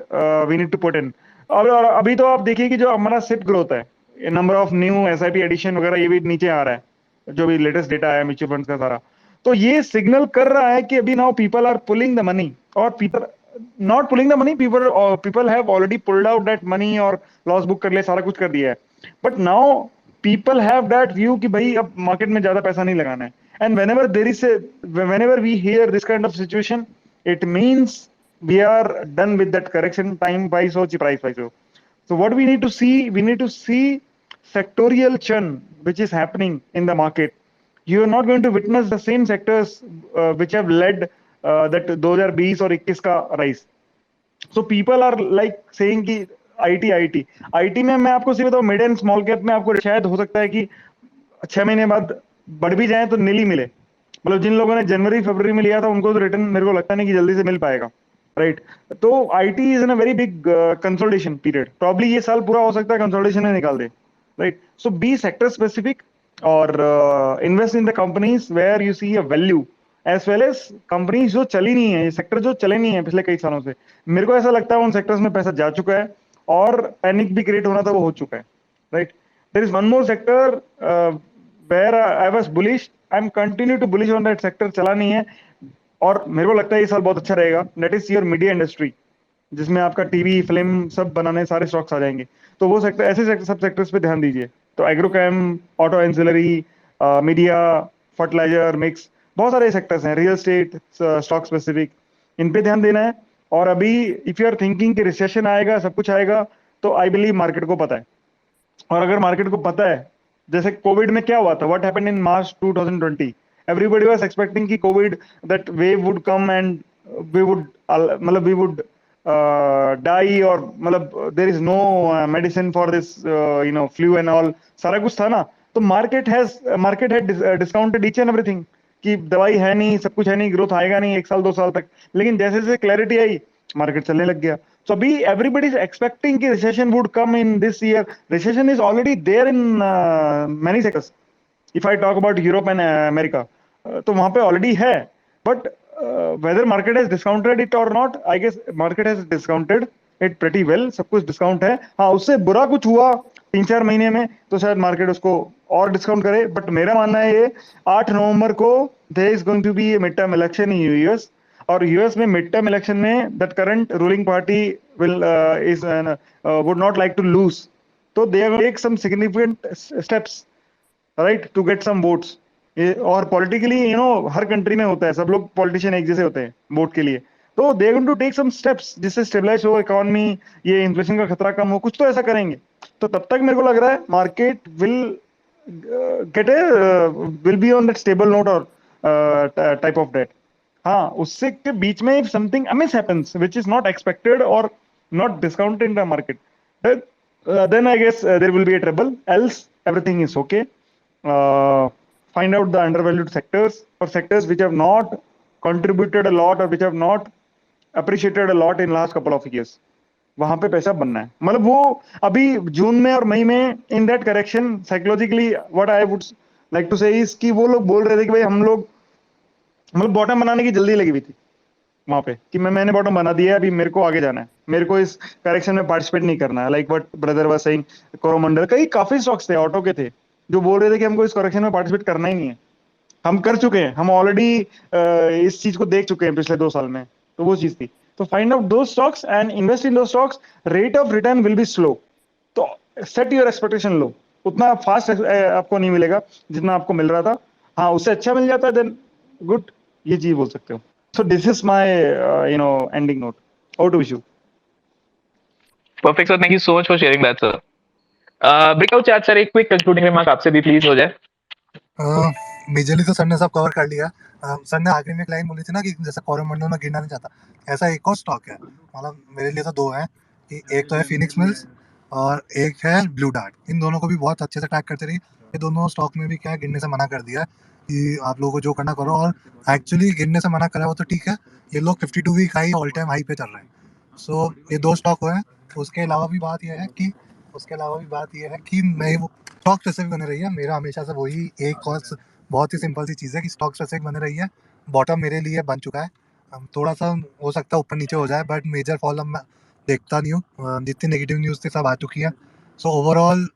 we need to put in. और अभी तो आप देखिए कि जो हमारा सिप ग्रोथ है, number of new SIP addition वगैरह, ये भी नीचे आ रहा है, जो भी लेटेस्ट डेटा है म्यूचुअल फंड्स का सारा। तो ये सिग्नल कर रहा है कि अभी now people are pulling the money, और people not pulling the money, people have already pulled out that money और लॉस बुक कर लिया, सारा कुछ कर दिया है। But now people have that view कि भाई अब मार्केट में ज्यादा पैसा नहीं लगाना है। And whenever we hear this kind of situation, it means we are done with that correction, time wise or price wise. So what we need to see sectorial churn which is happening in the market. You are not going to witness the same sectors which have led that 2020 और 21 का rise. So people are like saying कि आईटी में मैं आपको सिर्फ बताऊं, मिड एंड स्मॉल कैप में आपको शायद हो सकता है कि 6 महीने बाद बढ़ भी जाए तो नील ही मिले। मतलब जिन लोगों ने जनवरी फरवरी में लिया था, उनको तो रिटर्न मेरे को लगता नहीं कि जल्दी से मिल पाएगा, राइट। तो IT is in a very big consolidation period. Probably ये साल पूरा हो सकता है कंसोलिडेशन में निकाल दे, right. So be sector specific और invest in the companies where you see a value, as well as companies जो चली नहीं है, ये सेक्टर जो चले नहीं है पिछले कई सालों से। मेरे को ऐसा लगता है उन सेक्टर्स में पैसा जा चुका है, और पैनिक भी क्रिएट होना था, वो हो चुका है, right. There is one more sector where I was bullish, I'm continue to bullish on that sector, चला नहीं है, और मेरे को लगता है ये साल बहुत अच्छा रहेगा। That is your media industry, जिसमें आपका टीवी फिल्म सब बनाने सारे स्टॉक्स आ जाएंगे। तो वो सेक्टर, ऐसे सब सेक्टर्स पे ध्यान दीजिए। तो agrochem, auto ancillary, media, fertiliser, mix, बहुत सारे सेक्टर्स हैं, रियल एस्टेट, स्टॉक स्पेसिफिक, इन पे ध्यान देना है। और अभी इफ यू आर थिंकिंग कि रिसेशन आएगा, सब कुछ आएगा, तो आई बिलीव मार्केट को पता है। और अगर मार्केट को पता है, जैसे कोविड में क्या हुआ था, what happened in March 2020, everybody was expecting कि covid that wave would come and we would मतलब वी वुड डाई, और मतलब there is no medicine for this flu and all, सारा कुछ था ना। तो market had discounted each and everything कि दवाई है नहीं, सब कुछ है नहीं, ग्रोथ आएगा नहीं 1 साल 2 साल तक। लेकिन जैसे जैसे क्लैरिटी आई, मार्केट चलने लग गया। So अभी everybody is expecting कि recession would come in this year. Recession is already there in many sectors. If I talk about Europe and America, तो वहां पे already है. But whether market has discounted it or not, I guess market has discounted it pretty well. सब कुछ डिस्काउंट है। हाँ, उससे बुरा कुछ हुआ 3-4 महीने में तो शायद मार्केट उसको और डिस्काउंट करे। बट मेरा मानना है ये 8 नवंबर को there is going to be a midterm election in US, और यूएस में मिड टर्म इलेक्शन में that current ruling party will is would not like to lose, तो they have take some significant steps right to get some votes. और पॉलिटिकली हर कंट्री में होता है, सब लोग पॉलिटिशियन एक जैसे होते हैं वोट के लिए, तो they going to take some steps जिससे स्टेबलाइज हो इकोनॉमी, ये इन्फ्लेशन का खतरा कम हो, कुछ तो ऐसा करेंगे। तो तब तक मेरे को लग रहा है market will get A will be on that stable note और टाइप ऑफ डेट। हाँ, उससे के बीच में if something amiss happens which is not expected or not discounted in the market, then I guess there will be a trouble. Else everything is okay. Find out the undervalued sectors or sectors which have not contributed a lot or which have not appreciated a lot in last couple of years. वहां पे पैसा बनना है। मतलब वो अभी जून में और मई में in that correction psychologically what I would like to say is कि वो लोग बोल रहे थे कि भाई हम लोग मतलब बॉटम बनाने की जल्दी लगी हुई थी वहां पे कि मैंने बॉटम बना दिया है, अभी मेरे को आगे जाना है, मेरे को इस करेक्शन में पार्टिसिपेट नहीं करना है। Like what brother was saying, Coromandel, कई काफी स्टॉक्स थे ऑटो के थे जो बोल रहे थे कि हमको इस करेक्शन में पार्टिसिपेट करना ही नहीं है, हम कर चुके हैं, हम ऑलरेडी इस चीज को देख चुके हैं पिछले 2 साल में। तो वो चीज थी। तो फाइंड आउट दो स्टॉक्स एंड इन्वेस्ट इन दो stocks. Rate of return will be slow, तो सेट योर एक्सपेक्टेशन लो। उतना फास्ट आपको नहीं मिलेगा जितना आपको मिल रहा था। हाँ, उससे अच्छा मिल जाता है देन गुड, ये चीज बोल सकते हो। So this is my ending note. Over to Vishu. Perfect, sir. Thank you so much for sharing that, sir. Breakout chat, sir. एक quick concluding remark आपसे भी please हो जाए। मेजरली तो सर ने सब कवर कर लिया। सर ने आखिरी में एक लाइन बोली थी ना कि जैसे कोरोमंडल में गिरना नहीं चाहता, ऐसा एक और स्टॉक है। मतलब मेरे लिए तो दो है कि एक तो है फिनिक्स मिल्स और एक है ब्लू डार्ट। इन दोनों को भी बहुत अच्छे से ट्रैक करते रही। ये दोनों स्टॉक में भी क्या है, गिरने से मना कर दिया है कि आप लोगों को जो करना करो। और एक्चुअली गिरने से मना करा वो तो ठीक है, ये लोग 52 week high all time high पे चल रहे हैं। सो ये दो स्टॉक है। उसके अलावा भी बात यह है कि मैं वो स्टॉक स्पेसिफिक बने रही है। मेरा हमेशा से वही एक और बहुत ही सिंपल सी चीज़ है कि स्टॉक स्पेसिफिक बने रही है। बॉटम मेरे लिए बन चुका है, थोड़ा सा हो सकता है ऊपर नीचे हो जाए, बट मेजर फॉल अब मैं देखता नहीं हूँ। जितनी नेगेटिव न्यूज़ थी सब आ चुकी है। सो ओवरऑल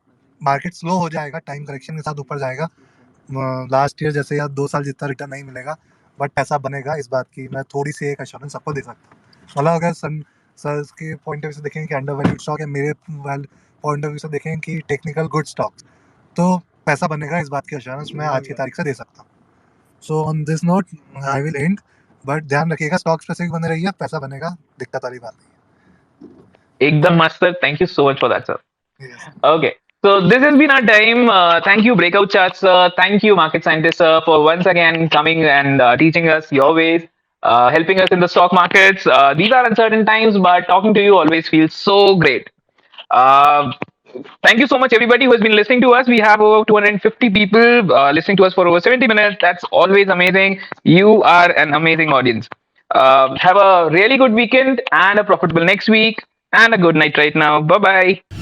मार्केट स्लो हो जाएगा, टाइम करेक्शन के साथ ऊपर जाएगा। लास्ट ईयर जैसे या 2 साल जितना रिटर्न नहीं मिलेगा, बट पैसा बनेगा, इस बात की मैं थोड़ी सी एक एश्योरेंस सबको दे सकता हूँ। मतलब अगर सर के पॉइंट ऑफ व्यू से देखें कि अंडर वैल्यूड स्टॉक है, मेरे पॉइंट ऑफ व्यू से देखें कि टेक्निकल गुड स्टॉक्स, तो पैसा बनेगा, इस बात की एश्योरेंस मैं आज की तारीख से दे सकता हूँ। So on this note I will and, but ध्यान रखिएगा स्टॉक स्पेसिफिक बने रहिए, पैसा बनेगा, दिक्कत वाली बात नहीं एकदम मस्त, sir. Thank you so much for that, sir. है। Yes. Okay. So this has been our time. Thank you, Breakout Chat, sir. Thank you, Market Scientist, sir, for once again coming and teaching us your ways, helping us in the stock markets. These are uncertain times, but talking to you always feels so great. Uh, Thank you so much, everybody who has been listening to us. We have over 250 people listening to us for over 70 minutes. That's always amazing. You are an amazing audience. Have a really good weekend and a profitable next week and a good night right now. Bye bye.